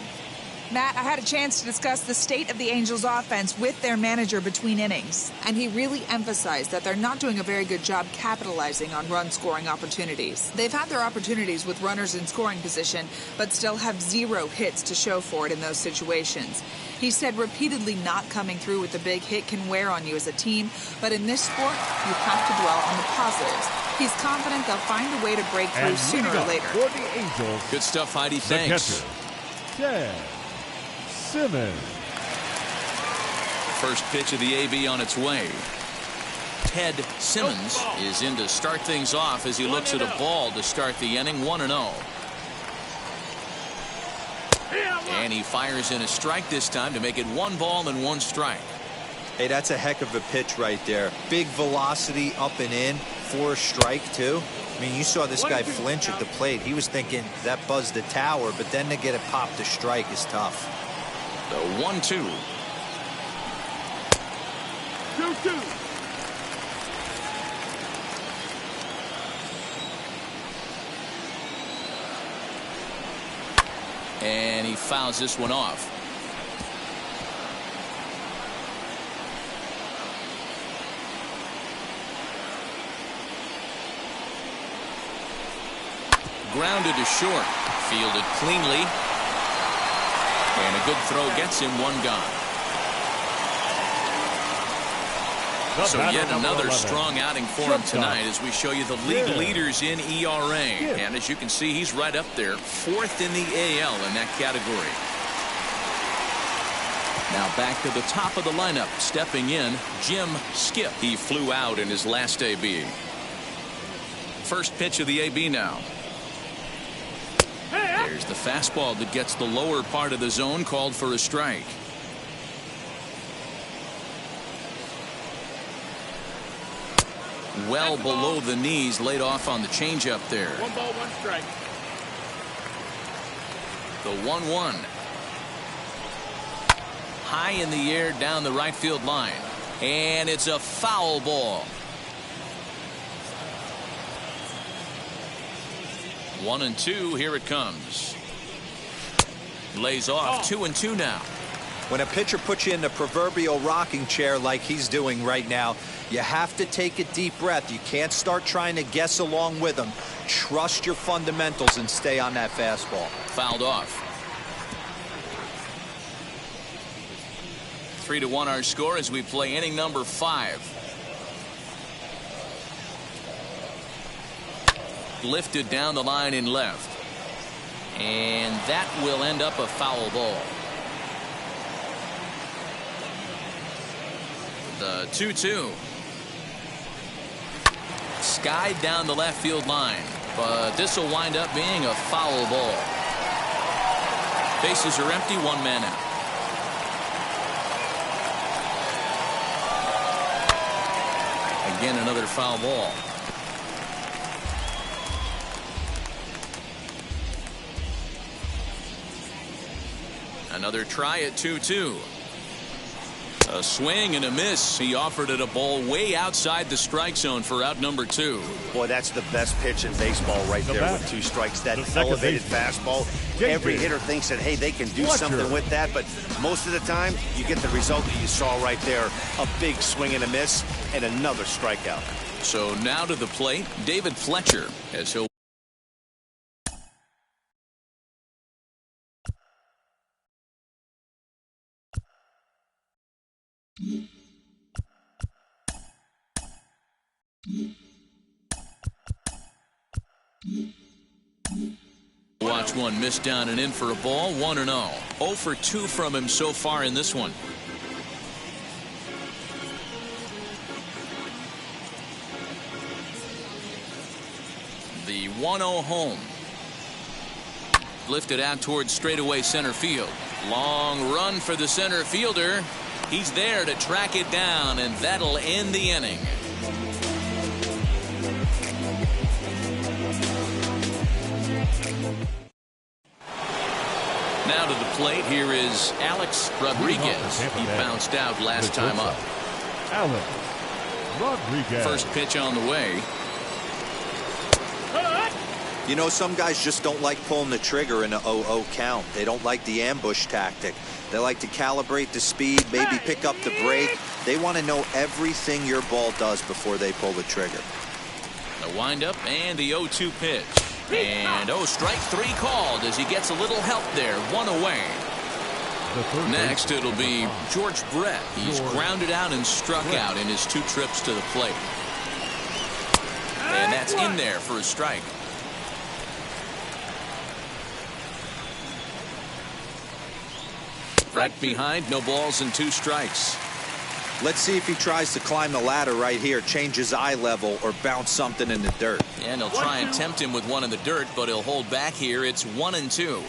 F: Matt, I had a chance to discuss the state of the Angels offense with their manager between innings, and he really emphasized that they're not doing a very good job capitalizing on run-scoring opportunities. They've had their opportunities with runners in scoring position, but still have 0 hits to show for it in those situations. He said repeatedly not coming through with the big hit can wear on you as a team, but in this sport, you have to dwell on the positives. He's confident they'll find a way to break through sooner or later.
D: For the Angels,
A: Good stuff, Heidi.
D: the
A: Thanks.
D: catcher, Ted Simmons.
A: First pitch of the AB on its way. Ted Simmons is in to start things off as he looks at a ball to start the inning. 1-0. And he fires in a strike this time to make it 1 ball and 1 strike.
C: Hey, that's a heck of a pitch right there. Big velocity up and in for a strike, too. I mean, you saw this guy flinch at the plate. He was thinking that buzzed the tower, but then to get it popped to strike is tough.
A: The 1-2.
E: 2-2.
A: And he fouls this one off. Grounded to short. Fielded cleanly. And a good throw gets him 1 gone. So yet another strong outing for him tonight as we show you the league leaders in ERA. And as you can see, he's right up there, 4th in the AL in that category. Now back to the top of the lineup. Stepping in, Jim Skip. He flew out in his last AB. First pitch of the AB now. There's the fastball that gets the lower part of the zone, called for a strike. Well below the knees, laid off on the changeup there.
E: 1 ball, 1 strike.
A: The 1-1. High in the air down the right field line. And it's a foul ball. 1-2. Here it comes. Lays off. 2-2 now.
C: When a pitcher puts you in the proverbial rocking chair like he's doing right now, you have to take a deep breath. You can't start trying to guess along with him. Trust your fundamentals and stay on that fastball.
A: Fouled off. 3-1 our score as we play inning number 5. Lifted down the line in left. And that will end up a foul ball. The 2-2. Skied down the left field line, but this will wind up being a foul ball. Bases are empty, 1 man out. Again, another foul ball. Another try at 2-2. A swing and a miss. He offered it a ball way outside the strike zone for out number 2.
B: Boy, that's the best pitch in baseball right there with 2 strikes. That elevated fastball. Every hitter thinks that, hey, they can do something with that, but most of the time, you get the result that you saw right there. A big swing and a miss, and another strikeout.
A: So now to the plate, David Fletcher, as he'll watch Watch one miss down and in for a ball. 1-0. 0 for 2 from him so far in this one. The 1-0 home. Lifted out towards straightaway center field. Long run for the center fielder. He's there to track it down, and that'll end the inning. Now to the plate, here is Alex Rodriguez. He bounced out last time up.
D: Alex Rodriguez.
A: First pitch on the way.
C: You know, some guys just don't like pulling the trigger in an 0-0 count. They don't like the ambush tactic. They like to calibrate the speed, maybe pick up the brake. They want to know everything your ball does before they pull the trigger.
A: The windup and the 0-2 pitch. And strike 3 called as he gets a little help there. 1 away. Next, it'll be George Brett. He's grounded out and struck out in his 2 trips to the plate. And that's in there for a strike. Right behind, no balls and 2 strikes.
C: Let's see if he tries to climb the ladder right here, change his eye level, or bounce something in the dirt.
A: And he'll try and tempt him with one in the dirt, but he'll hold back here. It's 1-2.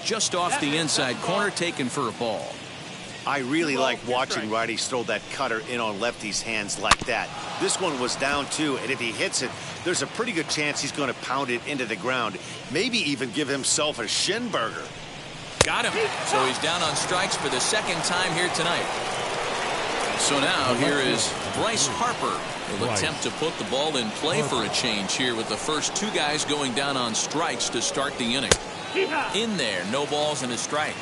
A: Just off the inside corner, taken for a ball.
B: I really like watching righties throw that cutter in on lefties' hands like that. This one was down 2, and if he hits it, there's a pretty good chance he's going to pound it into the ground. Maybe even give himself a shin burger.
A: Got him. So he's down on strikes for the 2nd time here tonight. So now here is Bryce Harper. He'll attempt to put the ball in play for a change here with the first 2 guys going down on strikes to start the inning. In there, no balls and a strike.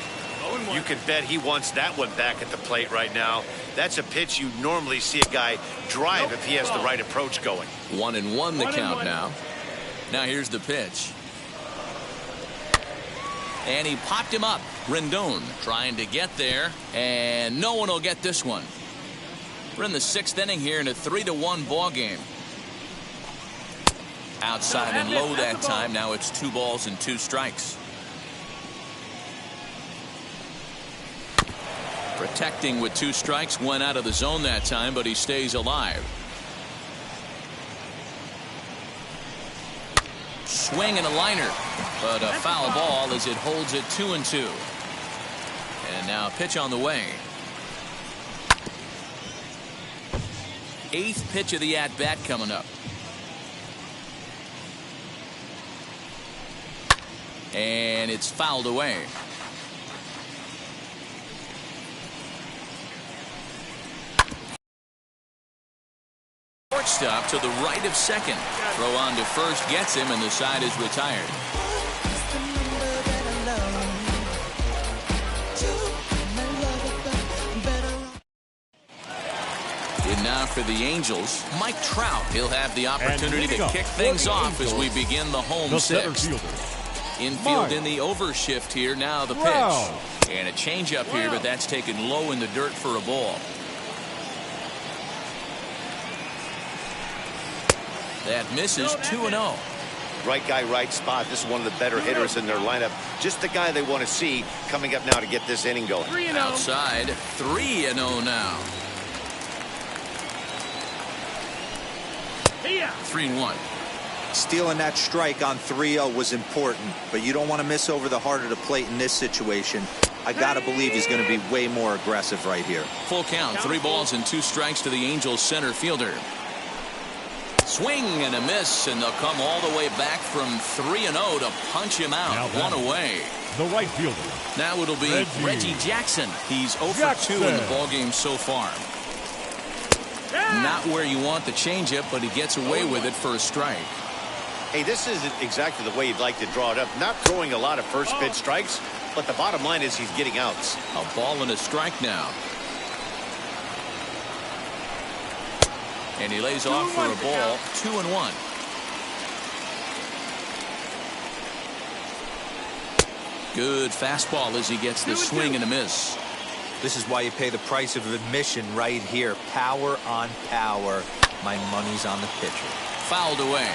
B: You can bet he wants that one back at the plate right now. That's a pitch you normally see a guy drive if he has the right approach going.
A: 1-1 the count now. Now here's the pitch. And he popped him up. Rendon trying to get there, and no one will get this one. We're in the 6th inning here in a 3-1 ball game. Outside and low that time. Now it's 2 balls and 2 strikes. Protecting with 2 strikes, went out of the zone that time, but he stays alive. Swing and a liner, but a foul ball as it holds it 2-2. And now a pitch on the way. 8th pitch of the at-bat coming up. And it's fouled away. Shortstop to the right of second. Throw on to first gets him, and the side is retired. In now for the Angels, Mike Trout. He'll have the opportunity to kick things off as we begin the home 6th. Infield in the overshift here. Now the pitch. And a changeup here, but that's taken low in the dirt for a ball. That misses. 2-0.
B: Right guy, right spot. This is one of the better hitters in their lineup. Just the guy they want to see coming up now to get this inning going.
A: Outside, 3-0 now. 3-1.
C: Stealing that strike on 3-0 was important, but you don't want to miss over the heart of the plate in this situation. I got to believe he's going to be way more aggressive right here.
A: Full count, 3 balls and 2 strikes to the Angels center fielder. Swing and a miss, and they'll come all the way back from 3-0 to punch him out. 1 away.
D: The right fielder.
A: Now it'll be Reggie Jackson. He's 0 for 2 in the ball game so far. Not where you want the changeup, but he gets away with it for a strike.
B: Hey, this isn't exactly the way you'd like to draw it up. Not throwing a lot of first pitch strikes, but the bottom line is he's getting outs.
A: A ball and a strike now. And he lays off for a ball. 2-1. Good fastball as he gets the swing and a miss.
C: This is why you pay the price of admission right here. Power on power. My money's on the pitcher.
A: Fouled away.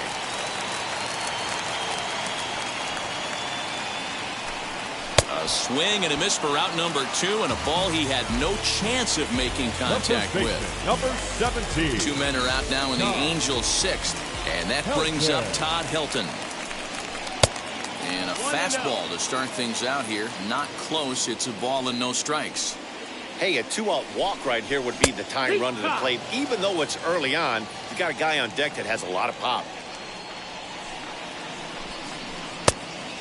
A: A swing and a miss for out number 2, and a ball he had no chance of making contact with.
D: Number 17.
A: 2 men are out now in the Angels' 6th, and that brings up Todd Helton. And a fastball to start things out here. Not close. It's a ball and no strikes.
B: Hey, a 2-out walk right here would be the time run to the plate. Even though it's early on, you got a guy on deck that has a lot of pop.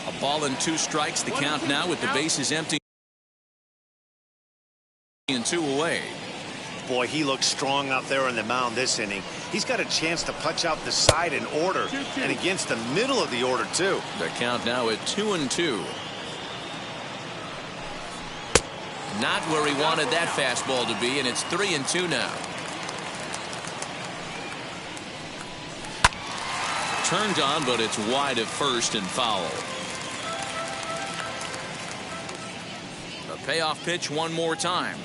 A: A ball and 2 strikes. The count now with the bases empty and 2 away.
B: Boy, he looks strong out there on the mound this inning. He's got a chance to punch out the side in order, and against the middle of the order, too.
A: The count now at 2-2. Not where he wanted that fastball to be, and it's 3-2 now. Turned on, but it's wide at first and foul. A payoff pitch one more time.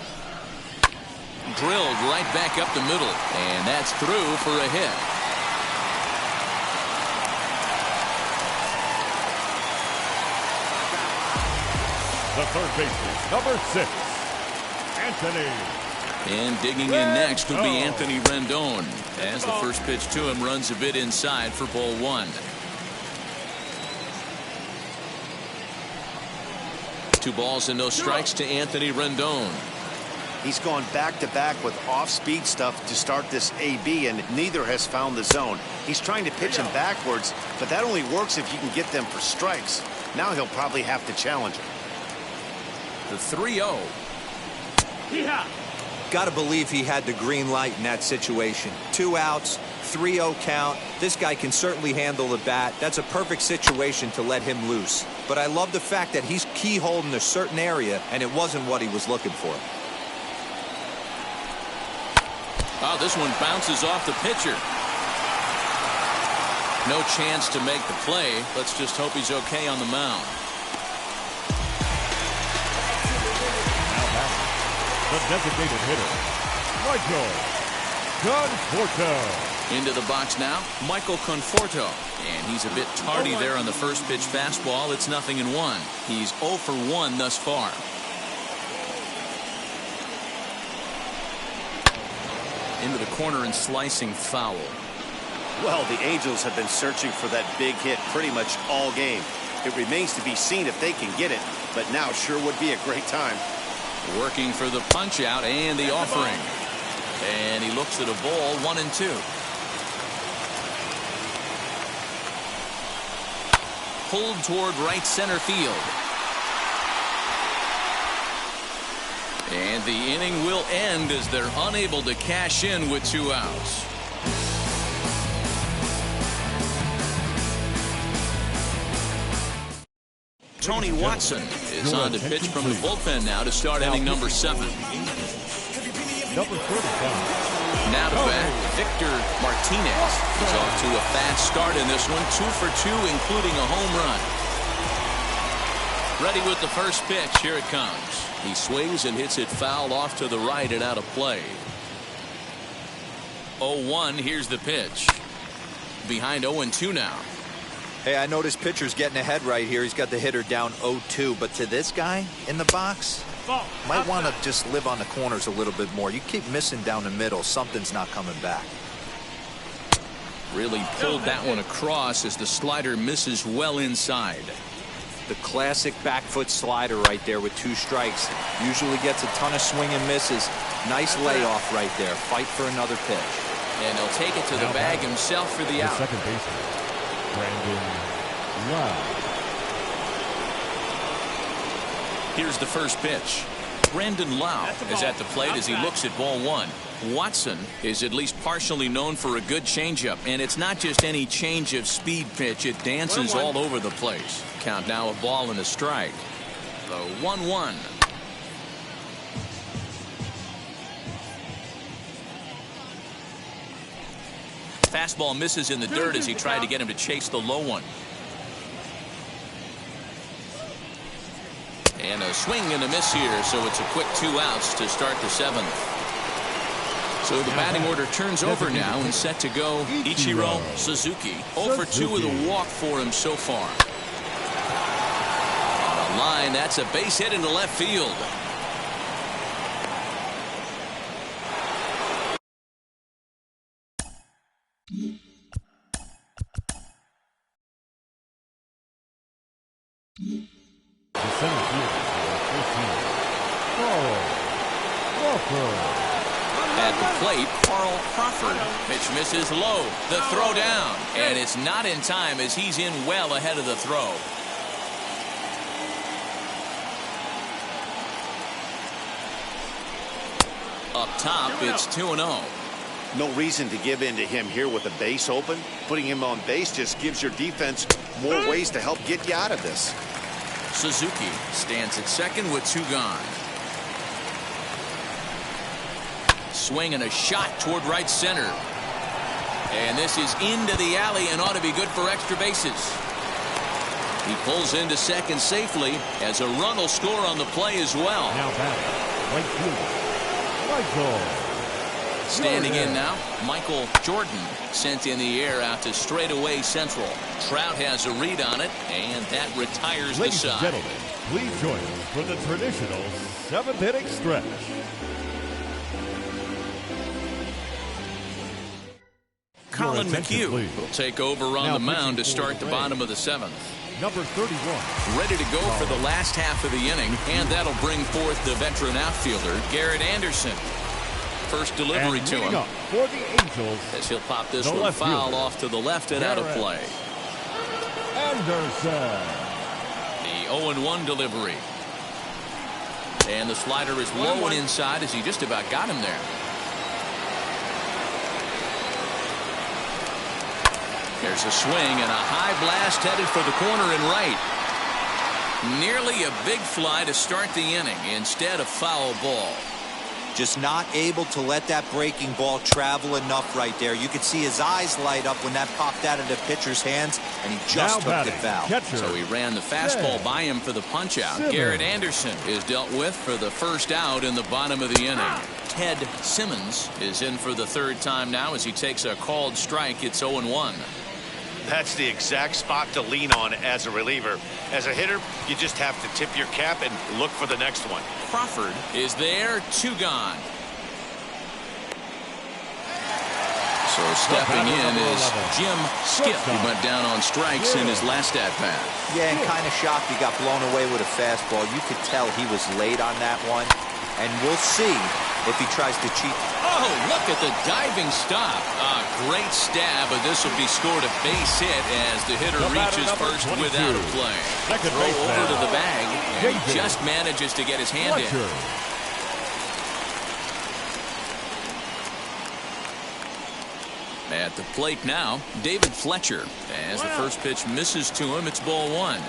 A: Drilled right back up the middle, and that's through for a hit.
D: The third baseman, number 6, Anthony.
A: And digging in next would be Anthony Rendon, as the first pitch to him runs a bit inside for ball 1. 2 balls and no strikes to Anthony Rendon.
B: He's gone back-to-back with off-speed stuff to start this AB, and neither has found the zone. He's trying to pitch him backwards, but that only works if you can get them for strikes. Now he'll probably have to challenge him.
A: The 3-0.
C: Got to believe he had the green light in that situation. 2 outs, 3-0 count. This guy can certainly handle the bat. That's a perfect situation to let him loose. But I love the fact that he's keyholed in a certain area, and it wasn't what he was looking for.
A: Oh, this one bounces off the pitcher. No chance to make the play. Let's just hope he's okay on the mound.
D: The designated hitter, Michael Conforto.
A: Into the box now, Michael Conforto. And he's a bit tardy there on the first pitch fastball. It's 0-1. He's 0 for 1 thus far. Into the corner and slicing foul.
B: Well, the Angels have been searching for that big hit pretty much all game. It remains to be seen if they can get it, but now sure would be a great time.
A: Working for the punch out and the offering. And he looks at a ball, 1-2. Pulled toward right center field. And the inning will end as they're unable to cash in with 2 outs. Tony Watson is on to pitch from the bullpen now to start inning number 7.
D: Number 35.
A: Now to bat, Victor Martinez is off to a fast start in this one. 2 for 2, including a home run. Ready with the first pitch. Here it comes. He swings and hits it foul off to the right and out of play. 0-1. Here's the pitch. Behind 0-2 now.
C: Hey, I noticed pitcher's getting ahead right here. He's got the hitter down 0-2, but to this guy in the box, might want to just live on the corners a little bit more. You keep missing down the middle, something's not coming back.
A: Really pulled that one across as the slider misses well inside.
C: The classic back foot slider right there with 2 strikes. Usually gets a ton of swing and misses. Nice layoff right there. Fight for another pitch.
A: And he'll take it to the bag himself for the out.
D: Second baseman, Brandon Lau.
A: Here's the first pitch. Brandon Lau is at the plate as he looks at ball 1. Watson is at least partially known for a good changeup, and it's not just any change of speed pitch. It dances all over the place. Count now, a ball and a strike. The 1-1. Fastball misses in the dirt as he tried to get him to chase the low one. And a swing and a miss here, so it's a quick 2 outs to start the 7th. So the batting order turns over now and set to go Ichiro Suzuki. 0 for 2 with a walk for him so far. A line. That's a base hit into left field.
D: The center fielder, number 14, Carl Crawford.
A: At the plate, Carl Crawford. Pitch misses low. The throw down. And it's not in time as he's in well ahead of the throw. Up top, it's 2-0.
B: No reason to give in to him here with the base open. Putting him on base just gives your defense more ways to help get you out of this.
A: Suzuki stands at second with 2 gone. Swing and a shot toward right center. And this is into the alley and ought to be good for extra bases. He pulls into second safely as a run will score on the play as well.
D: Now batting, right fielder, Michael.
A: Standing in now, Michael Jordan sent in the air out to straightaway central. Trout has a read on it, and that retires the side.
D: Ladies and gentlemen, please join us for the traditional 7th inning stretch.
A: Colin McHugh will take over on the mound to start the bottom of the 7th.
D: Number 31.
A: Ready to go for the last half of the inning, and that'll bring forth the veteran outfielder, Garrett Anderson. First delivery to him.
D: For the Angels,
A: as he'll pop this one foul off to the left and out of play.
D: Anderson.
A: The 0-1 delivery. And the slider is low and inside as he just about got him there. There's a swing and a high blast headed for the corner and right. Nearly a big fly to start the inning instead of foul ball.
C: Just not able to let that breaking ball travel enough right there. You could see his eyes light up when that popped out of the pitcher's hands, and he just took it foul.
A: So he ran the fastball by him for the punch out. Garrett Anderson is dealt with for the first out in the bottom of the inning. Ted Simmons is in for the third time now as he takes a called strike. It's 0-1.
B: That's the exact spot to lean on as a reliever. As a hitter, you just have to tip your cap and look for the next one.
A: Crawford is there, 2 gone. So stepping in is Jim Skip, who went down on strikes in his last at-bat.
C: Yeah, and kind of shocked he got blown away with a fastball. You could tell he was late on that one, and we'll see if he tries to cheat.
A: Oh, look at the diving stop. A great stab, but this will be scored a base hit as the hitter reaches first without a play. Throw over to the bag, and he just manages to get his hand in. At the plate now, David Fletcher. As the first pitch misses to him, it's ball 1.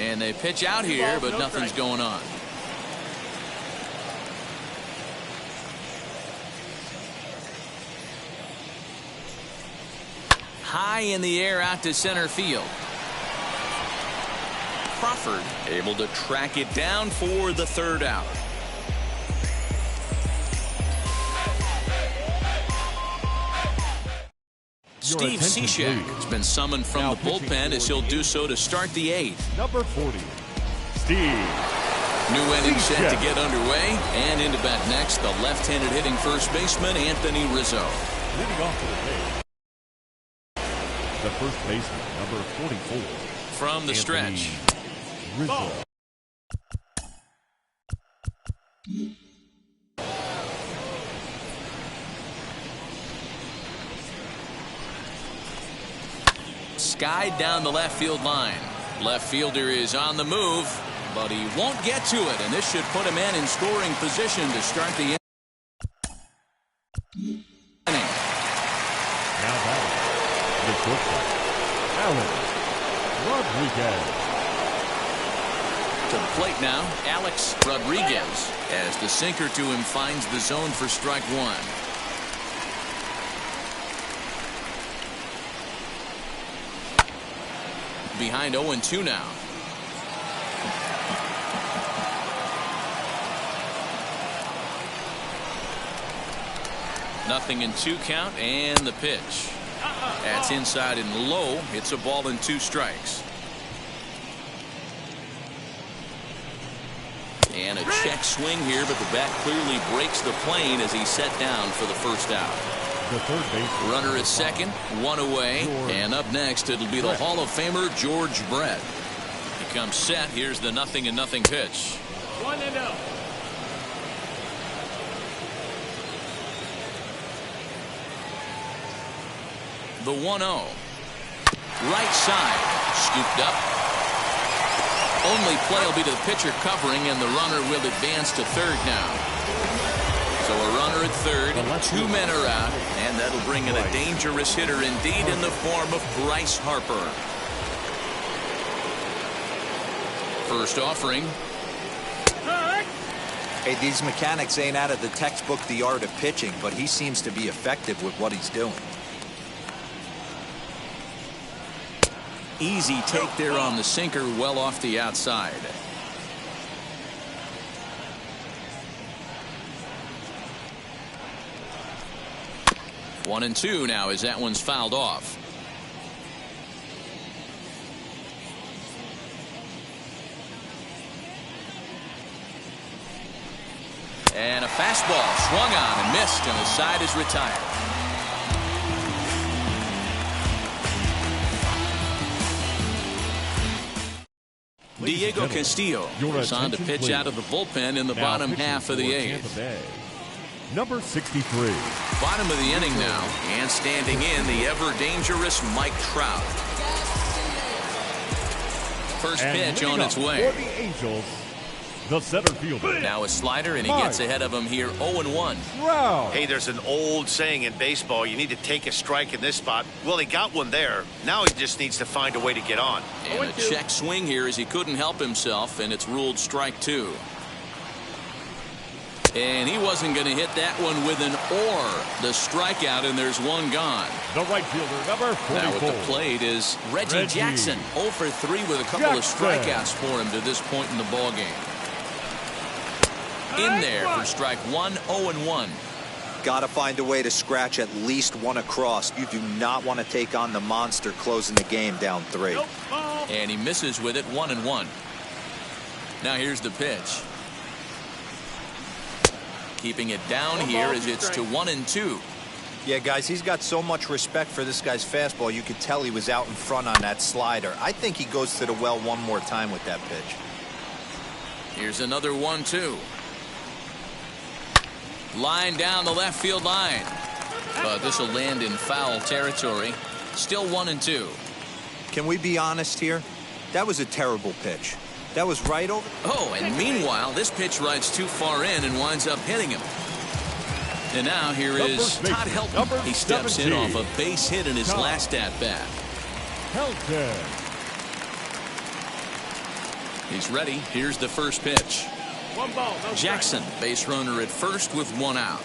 A: And they pitch out here, but nothing's going on. High in the air out to center field. Crawford able to track it down for the third out. Steve Cishek has been summoned from the bullpen as he'll do so to start the 8th.
D: Number 40, Steve.
A: New inning set to get underway, and into bat next, the left-handed hitting first baseman, Anthony Rizzo.
D: Leading off for the first baseman, number 44.
A: From the stretch.
D: Rizzo.
A: Skied down the left field line. Left fielder is on the move, but he won't get to it, and this should put him in scoring position to start the inning.
D: Now batting, the shortstop, Alex Rodriguez.
A: To the plate now, Alex Rodriguez, as the sinker to him finds the zone for strike 1. Behind 0-2 now. Nothing in 2 count, and the pitch. That's inside and low. It's a ball and 2 strikes. And a check swing here, but the bat clearly breaks the plane as he's set down for the first out.
D: The third base
A: runner at second, 1 away. And up next, it'll be the Hall of Famer George Brett. He comes set. Here's the 0-0 pitch.
E: 1-0.
A: The 1-0. Right side. Scooped up. Only play will be to the pitcher covering, and the runner will advance to third now. So a runner at third. 2 men are out, and that'll bring in a dangerous hitter indeed in the form of Bryce Harper. First offering.
C: Hey, these mechanics ain't out of the textbook The Art of Pitching, but he seems to be effective with what he's doing.
A: Easy take there on the sinker, well off the outside. One and 2 now as that one's fouled off. And a fastball swung on and missed, and the side is retired. Diego Castillo is on to pitch out of the bullpen in the bottom half of the 8th.
D: Number 63.
A: Bottom of the inning now, and standing in the ever-dangerous Mike Trout. First pitch on its way.
D: For the Angels, the center fielder.
A: Now a slider, and he gets ahead of him here 0-1.
D: Trout.
B: Hey, there's an old saying in baseball, you need to take a strike in this spot. Well, he got one there. Now he just needs to find a way to get on.
A: And a check swing here as he couldn't help himself, and it's ruled strike 2. And he wasn't going to hit that one with an or. The strikeout, and there's one gone.
D: The right fielder, number 44.
A: Now at the plate is Reggie Jackson. 0 for 3 with a couple of strikeouts for him to this point in the ballgame. In there for strike 1, 0-1.
C: Got to find a way to scratch at least one across. You do not want to take on the monster closing the game down 3.
A: And he misses with it, 1-1. Now here's the pitch. Keeping it down here as it's to 1-2.
C: Yeah, guys, he's got so much respect for this guy's fastball. You could tell he was out in front on that slider. I think he goes to the well one more time with that pitch.
A: Here's another 1-2. Line down the left field line. But this will land in foul territory. Still 1-2.
C: Can we be honest here? That was a terrible pitch. That was right over.
A: Oh, and meanwhile, this pitch rides too far in and winds up hitting him. And now here is Todd Helton. He steps in off a base hit in his last at-bat.
D: Helton.
A: He's ready. Here's the first pitch.
E: 1 ball, no
A: Jackson, base runner at first with 1 out.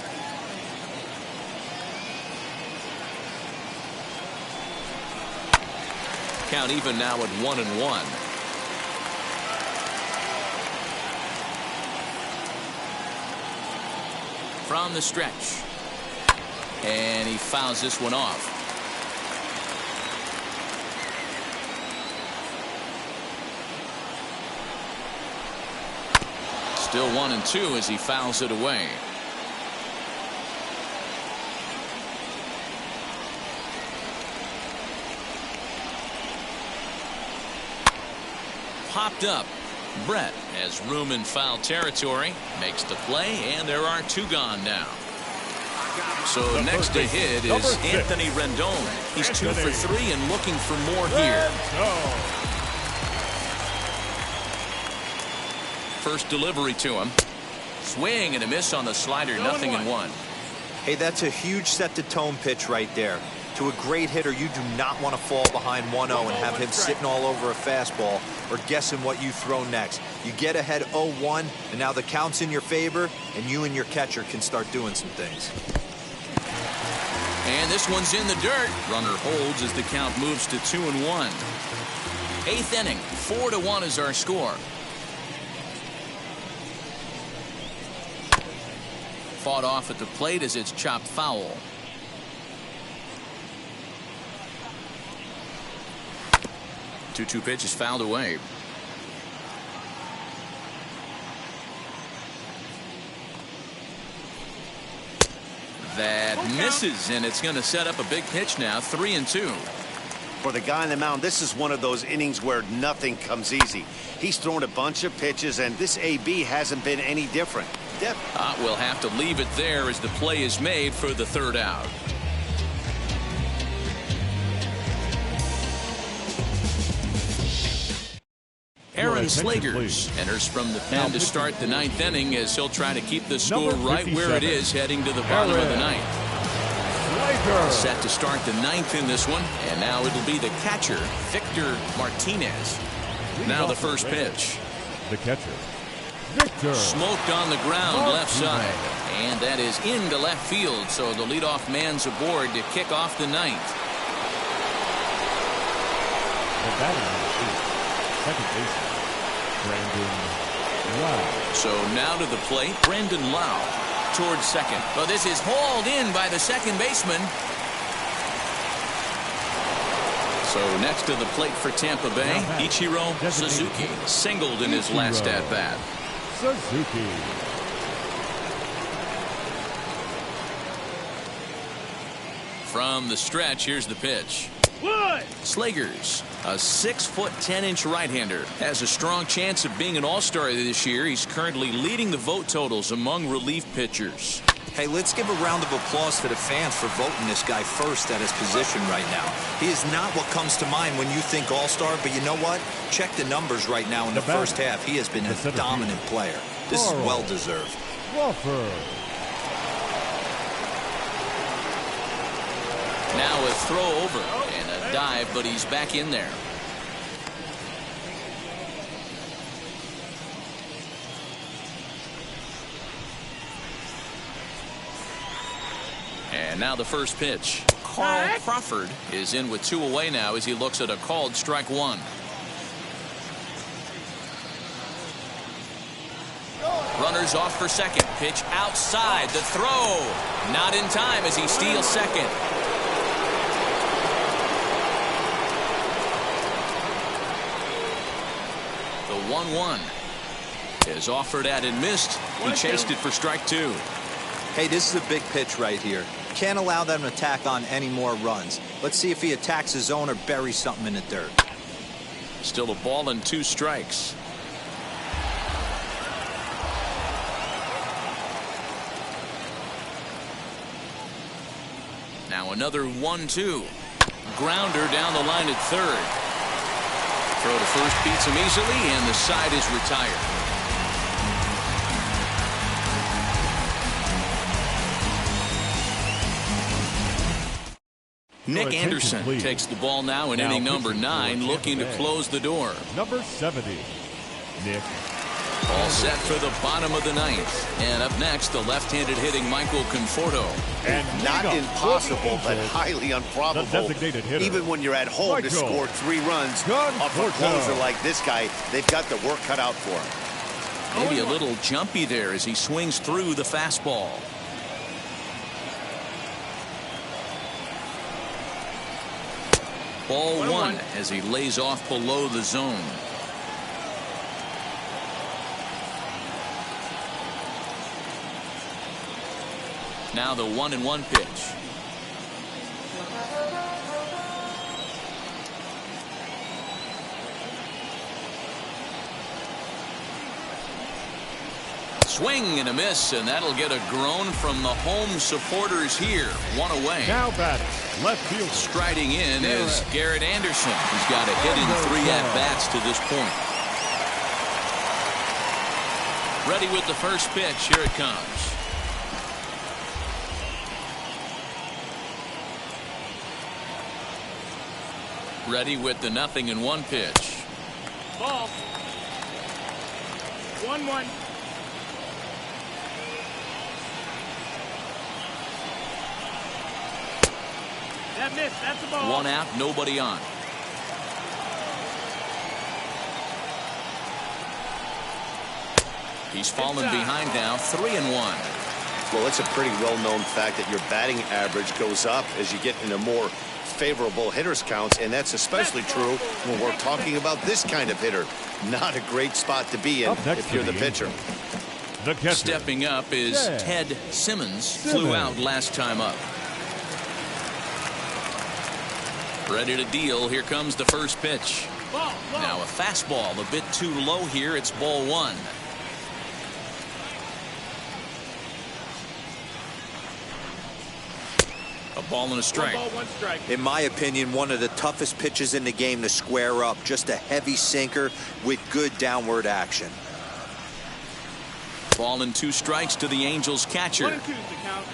A: Count even now at 1-1. From the stretch. And he fouls this one off. Still 1-2 as he fouls it away. Popped up. Brett has room in foul territory, makes the play, and there are 2 gone now. So next to hit is Anthony Rendon. He's 2 for 3 and looking for more here. First delivery to him. Swing and a miss on the slider, 0-1.
C: Hey, that's a huge set-the-tone pitch right there. To a great hitter, you do not want to fall behind 1-0 and have him sitting all over a fastball or guessing what you throw next. You get ahead 0-1, and now the count's in your favor, and you and your catcher can start doing some things.
A: And this one's in the dirt. Runner holds as the count moves to 2-1. 8th inning, 4-1 is our score. Fought off at the plate as it's chopped foul. 2-2 pitch is fouled away. That misses, and it's going to set up a big pitch now. 3-2.
B: For the guy on the mound, this is one of those innings where nothing comes easy. He's thrown a bunch of pitches, and this AB hasn't been any different.
A: We'll have to leave it there as the play is made for the third out. Aaron Slegers enters from the pen to start the ninth inning as he'll try to keep the score right where it is heading to the bottom of the ninth. Set to start the ninth in this one, and now it'll be the catcher, Victor Martinez. Now the first pitch.
D: The catcher, Victor.
A: Smoked on the ground left side, and that is into left field, so the leadoff man's aboard to kick off the ninth.
D: The batting on the field, second baseman, Brandon Lau.
A: So now to the plate, Brandon Lau towards second. But this is hauled in by the second baseman. So next to the plate for Tampa Bay, Ichiro Suzuki singled in his last at-bat.
D: Suzuki.
A: From the stretch, here's the pitch. Slegers, a 6'10" right-hander, has a strong chance of being an all-star this year. He's currently leading the vote totals among relief pitchers.
C: Hey, let's give a round of applause to the fans for voting this guy first at his position right now. He is not what comes to mind when you think all-star, but you know what? Check the numbers right now in the first half. He has been a dominant player. This is well-deserved.
A: Now a throw over and a dive, but he's back in there. And now the first pitch. Carl Crawford is in with 2 away now as he looks at a called strike 1. Runners off for second. Pitch outside. The throw. Not in time as he steals second. The 1-1 is offered at and missed. He chased it for strike 2.
C: Hey, this is a big pitch right here. Can't allow them to tack on any more runs. Let's see if he attacks his zone or buries something in the dirt.
A: Still a ball and 2 strikes. Now another 1-2. Grounder down the line at third. Throw to first beats him easily, and the side is retired. Nick Anderson takes the ball now in inning number 9, looking to close the door.
D: Number 70, Nick.
A: All set for the bottom of the ninth. And up next, the left-handed hitting Michael Conforto.
B: And not impossible, but highly improbable. Even when you're at home to score 3 runs off a closer like this guy, they've got the work cut out for him.
A: Maybe a little jumpy there as he swings through the fastball. Ball 1 as he lays off below the zone. Now the 1-1 pitch. Swing and a miss, and that'll get a groan from the home supporters here. 1 away.
D: Now batting, left field.
A: Striding in is Garrett Anderson. He's got a hit in 3 at-bats to this point. Ready with the first pitch. Here it comes. Ready with the 0-1 pitch.
E: Ball. 1-1. That missed. That's a ball.
A: 1 out, nobody on. He's fallen behind now, 3-1.
B: Well, it's a pretty well-known fact that your batting average goes up as you get into more favorable hitter's counts, and that's especially true when we're talking about this kind of hitter. Not a great spot to be in if you're the pitcher.
D: The catcher.
A: Stepping up is Ted Simmons. Flew out last time up. Ready to deal. Here comes the first pitch. Now a fastball a bit too low here. It's ball one. A ball and a strike.
E: 1 ball, 1 strike.
C: In my opinion, one of the toughest pitches in the game to square up. Just a heavy sinker with good downward action.
A: Ball and 2 strikes to the Angels catcher.
E: 1 and 2 is the count.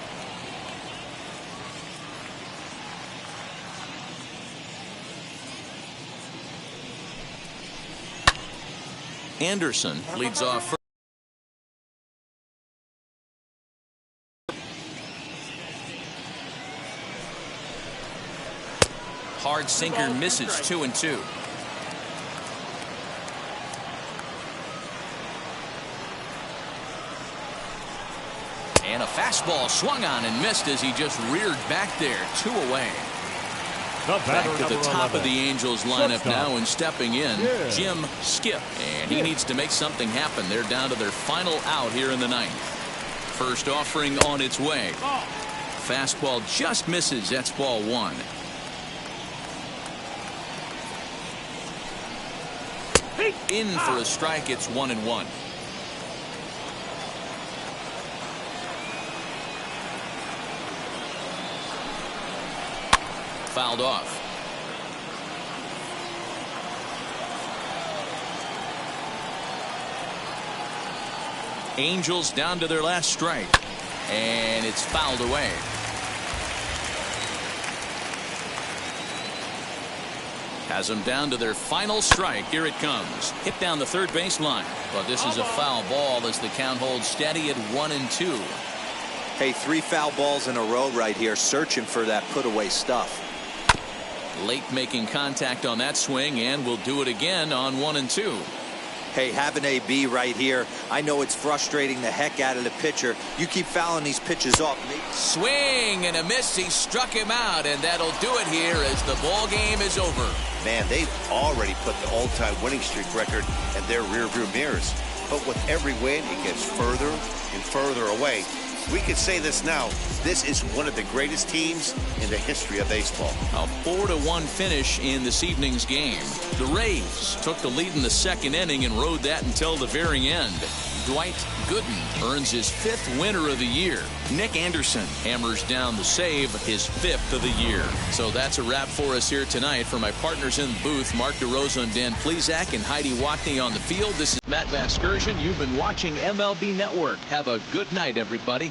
A: Anderson leads off first. Hard sinker misses 2 and 2. And a fastball swung on and missed as he just reared back there. 2 away. Back to the top of the Angels lineup now, and stepping in, Jim Skip. And he needs to make something happen. They're down to their final out here in the ninth. First offering on its way. Fastball just misses. That's ball one. In for a strike. It's 1-1. Fouled off. Angels down to their last strike, and it's fouled away. Has them down to their final strike. Here it comes. Hit down the third baseline, but this is a foul ball as the count holds steady at 1-2.
C: Hey, 3 foul balls in a row right here, searching for that put away stuff.
A: Late making contact on that swing, and will do it again on 1-2.
C: Hey, have an AB right here. I know it's frustrating the heck out of the pitcher. You keep fouling these pitches off.
A: Swing and a miss. He struck him out, and that'll do it here as the ball game is over.
B: Man, they've already put the all-time winning streak record in their rearview mirrors. But with every win, it gets further and further away. We could say this now. This is one of the greatest teams in the history of baseball.
A: A 4-1 finish in this evening's game. The Rays took the lead in the second inning and rode that until the very end. Dwight Gooden earns his 5th winner of the year. Nick Anderson hammers down the save, his 5th of the year. So that's a wrap for us here tonight. For my partners in the booth, Mark DeRosa and Dan Plesac, and Heidi Watney on the field, this is Matt Vasgersian. You've been watching MLB Network. Have a good night, everybody.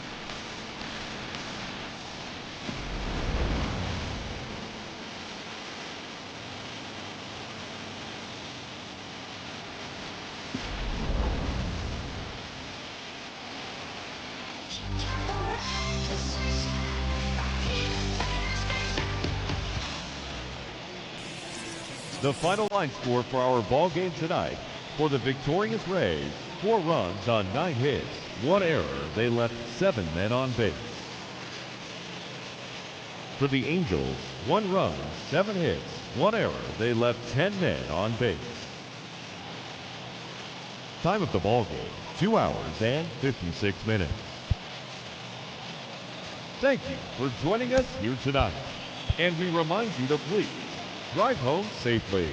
D: The final line score for our ball game tonight. For the victorious Rays, 4 runs on 9 hits, 1 error. They left 7 men on base. For the Angels, 1 run, 7 hits, 1 error. They left 10 men on base. Time of the ball game, 2 hours and 56 minutes. Thank you for joining us here tonight. And we remind you to please drive home safely.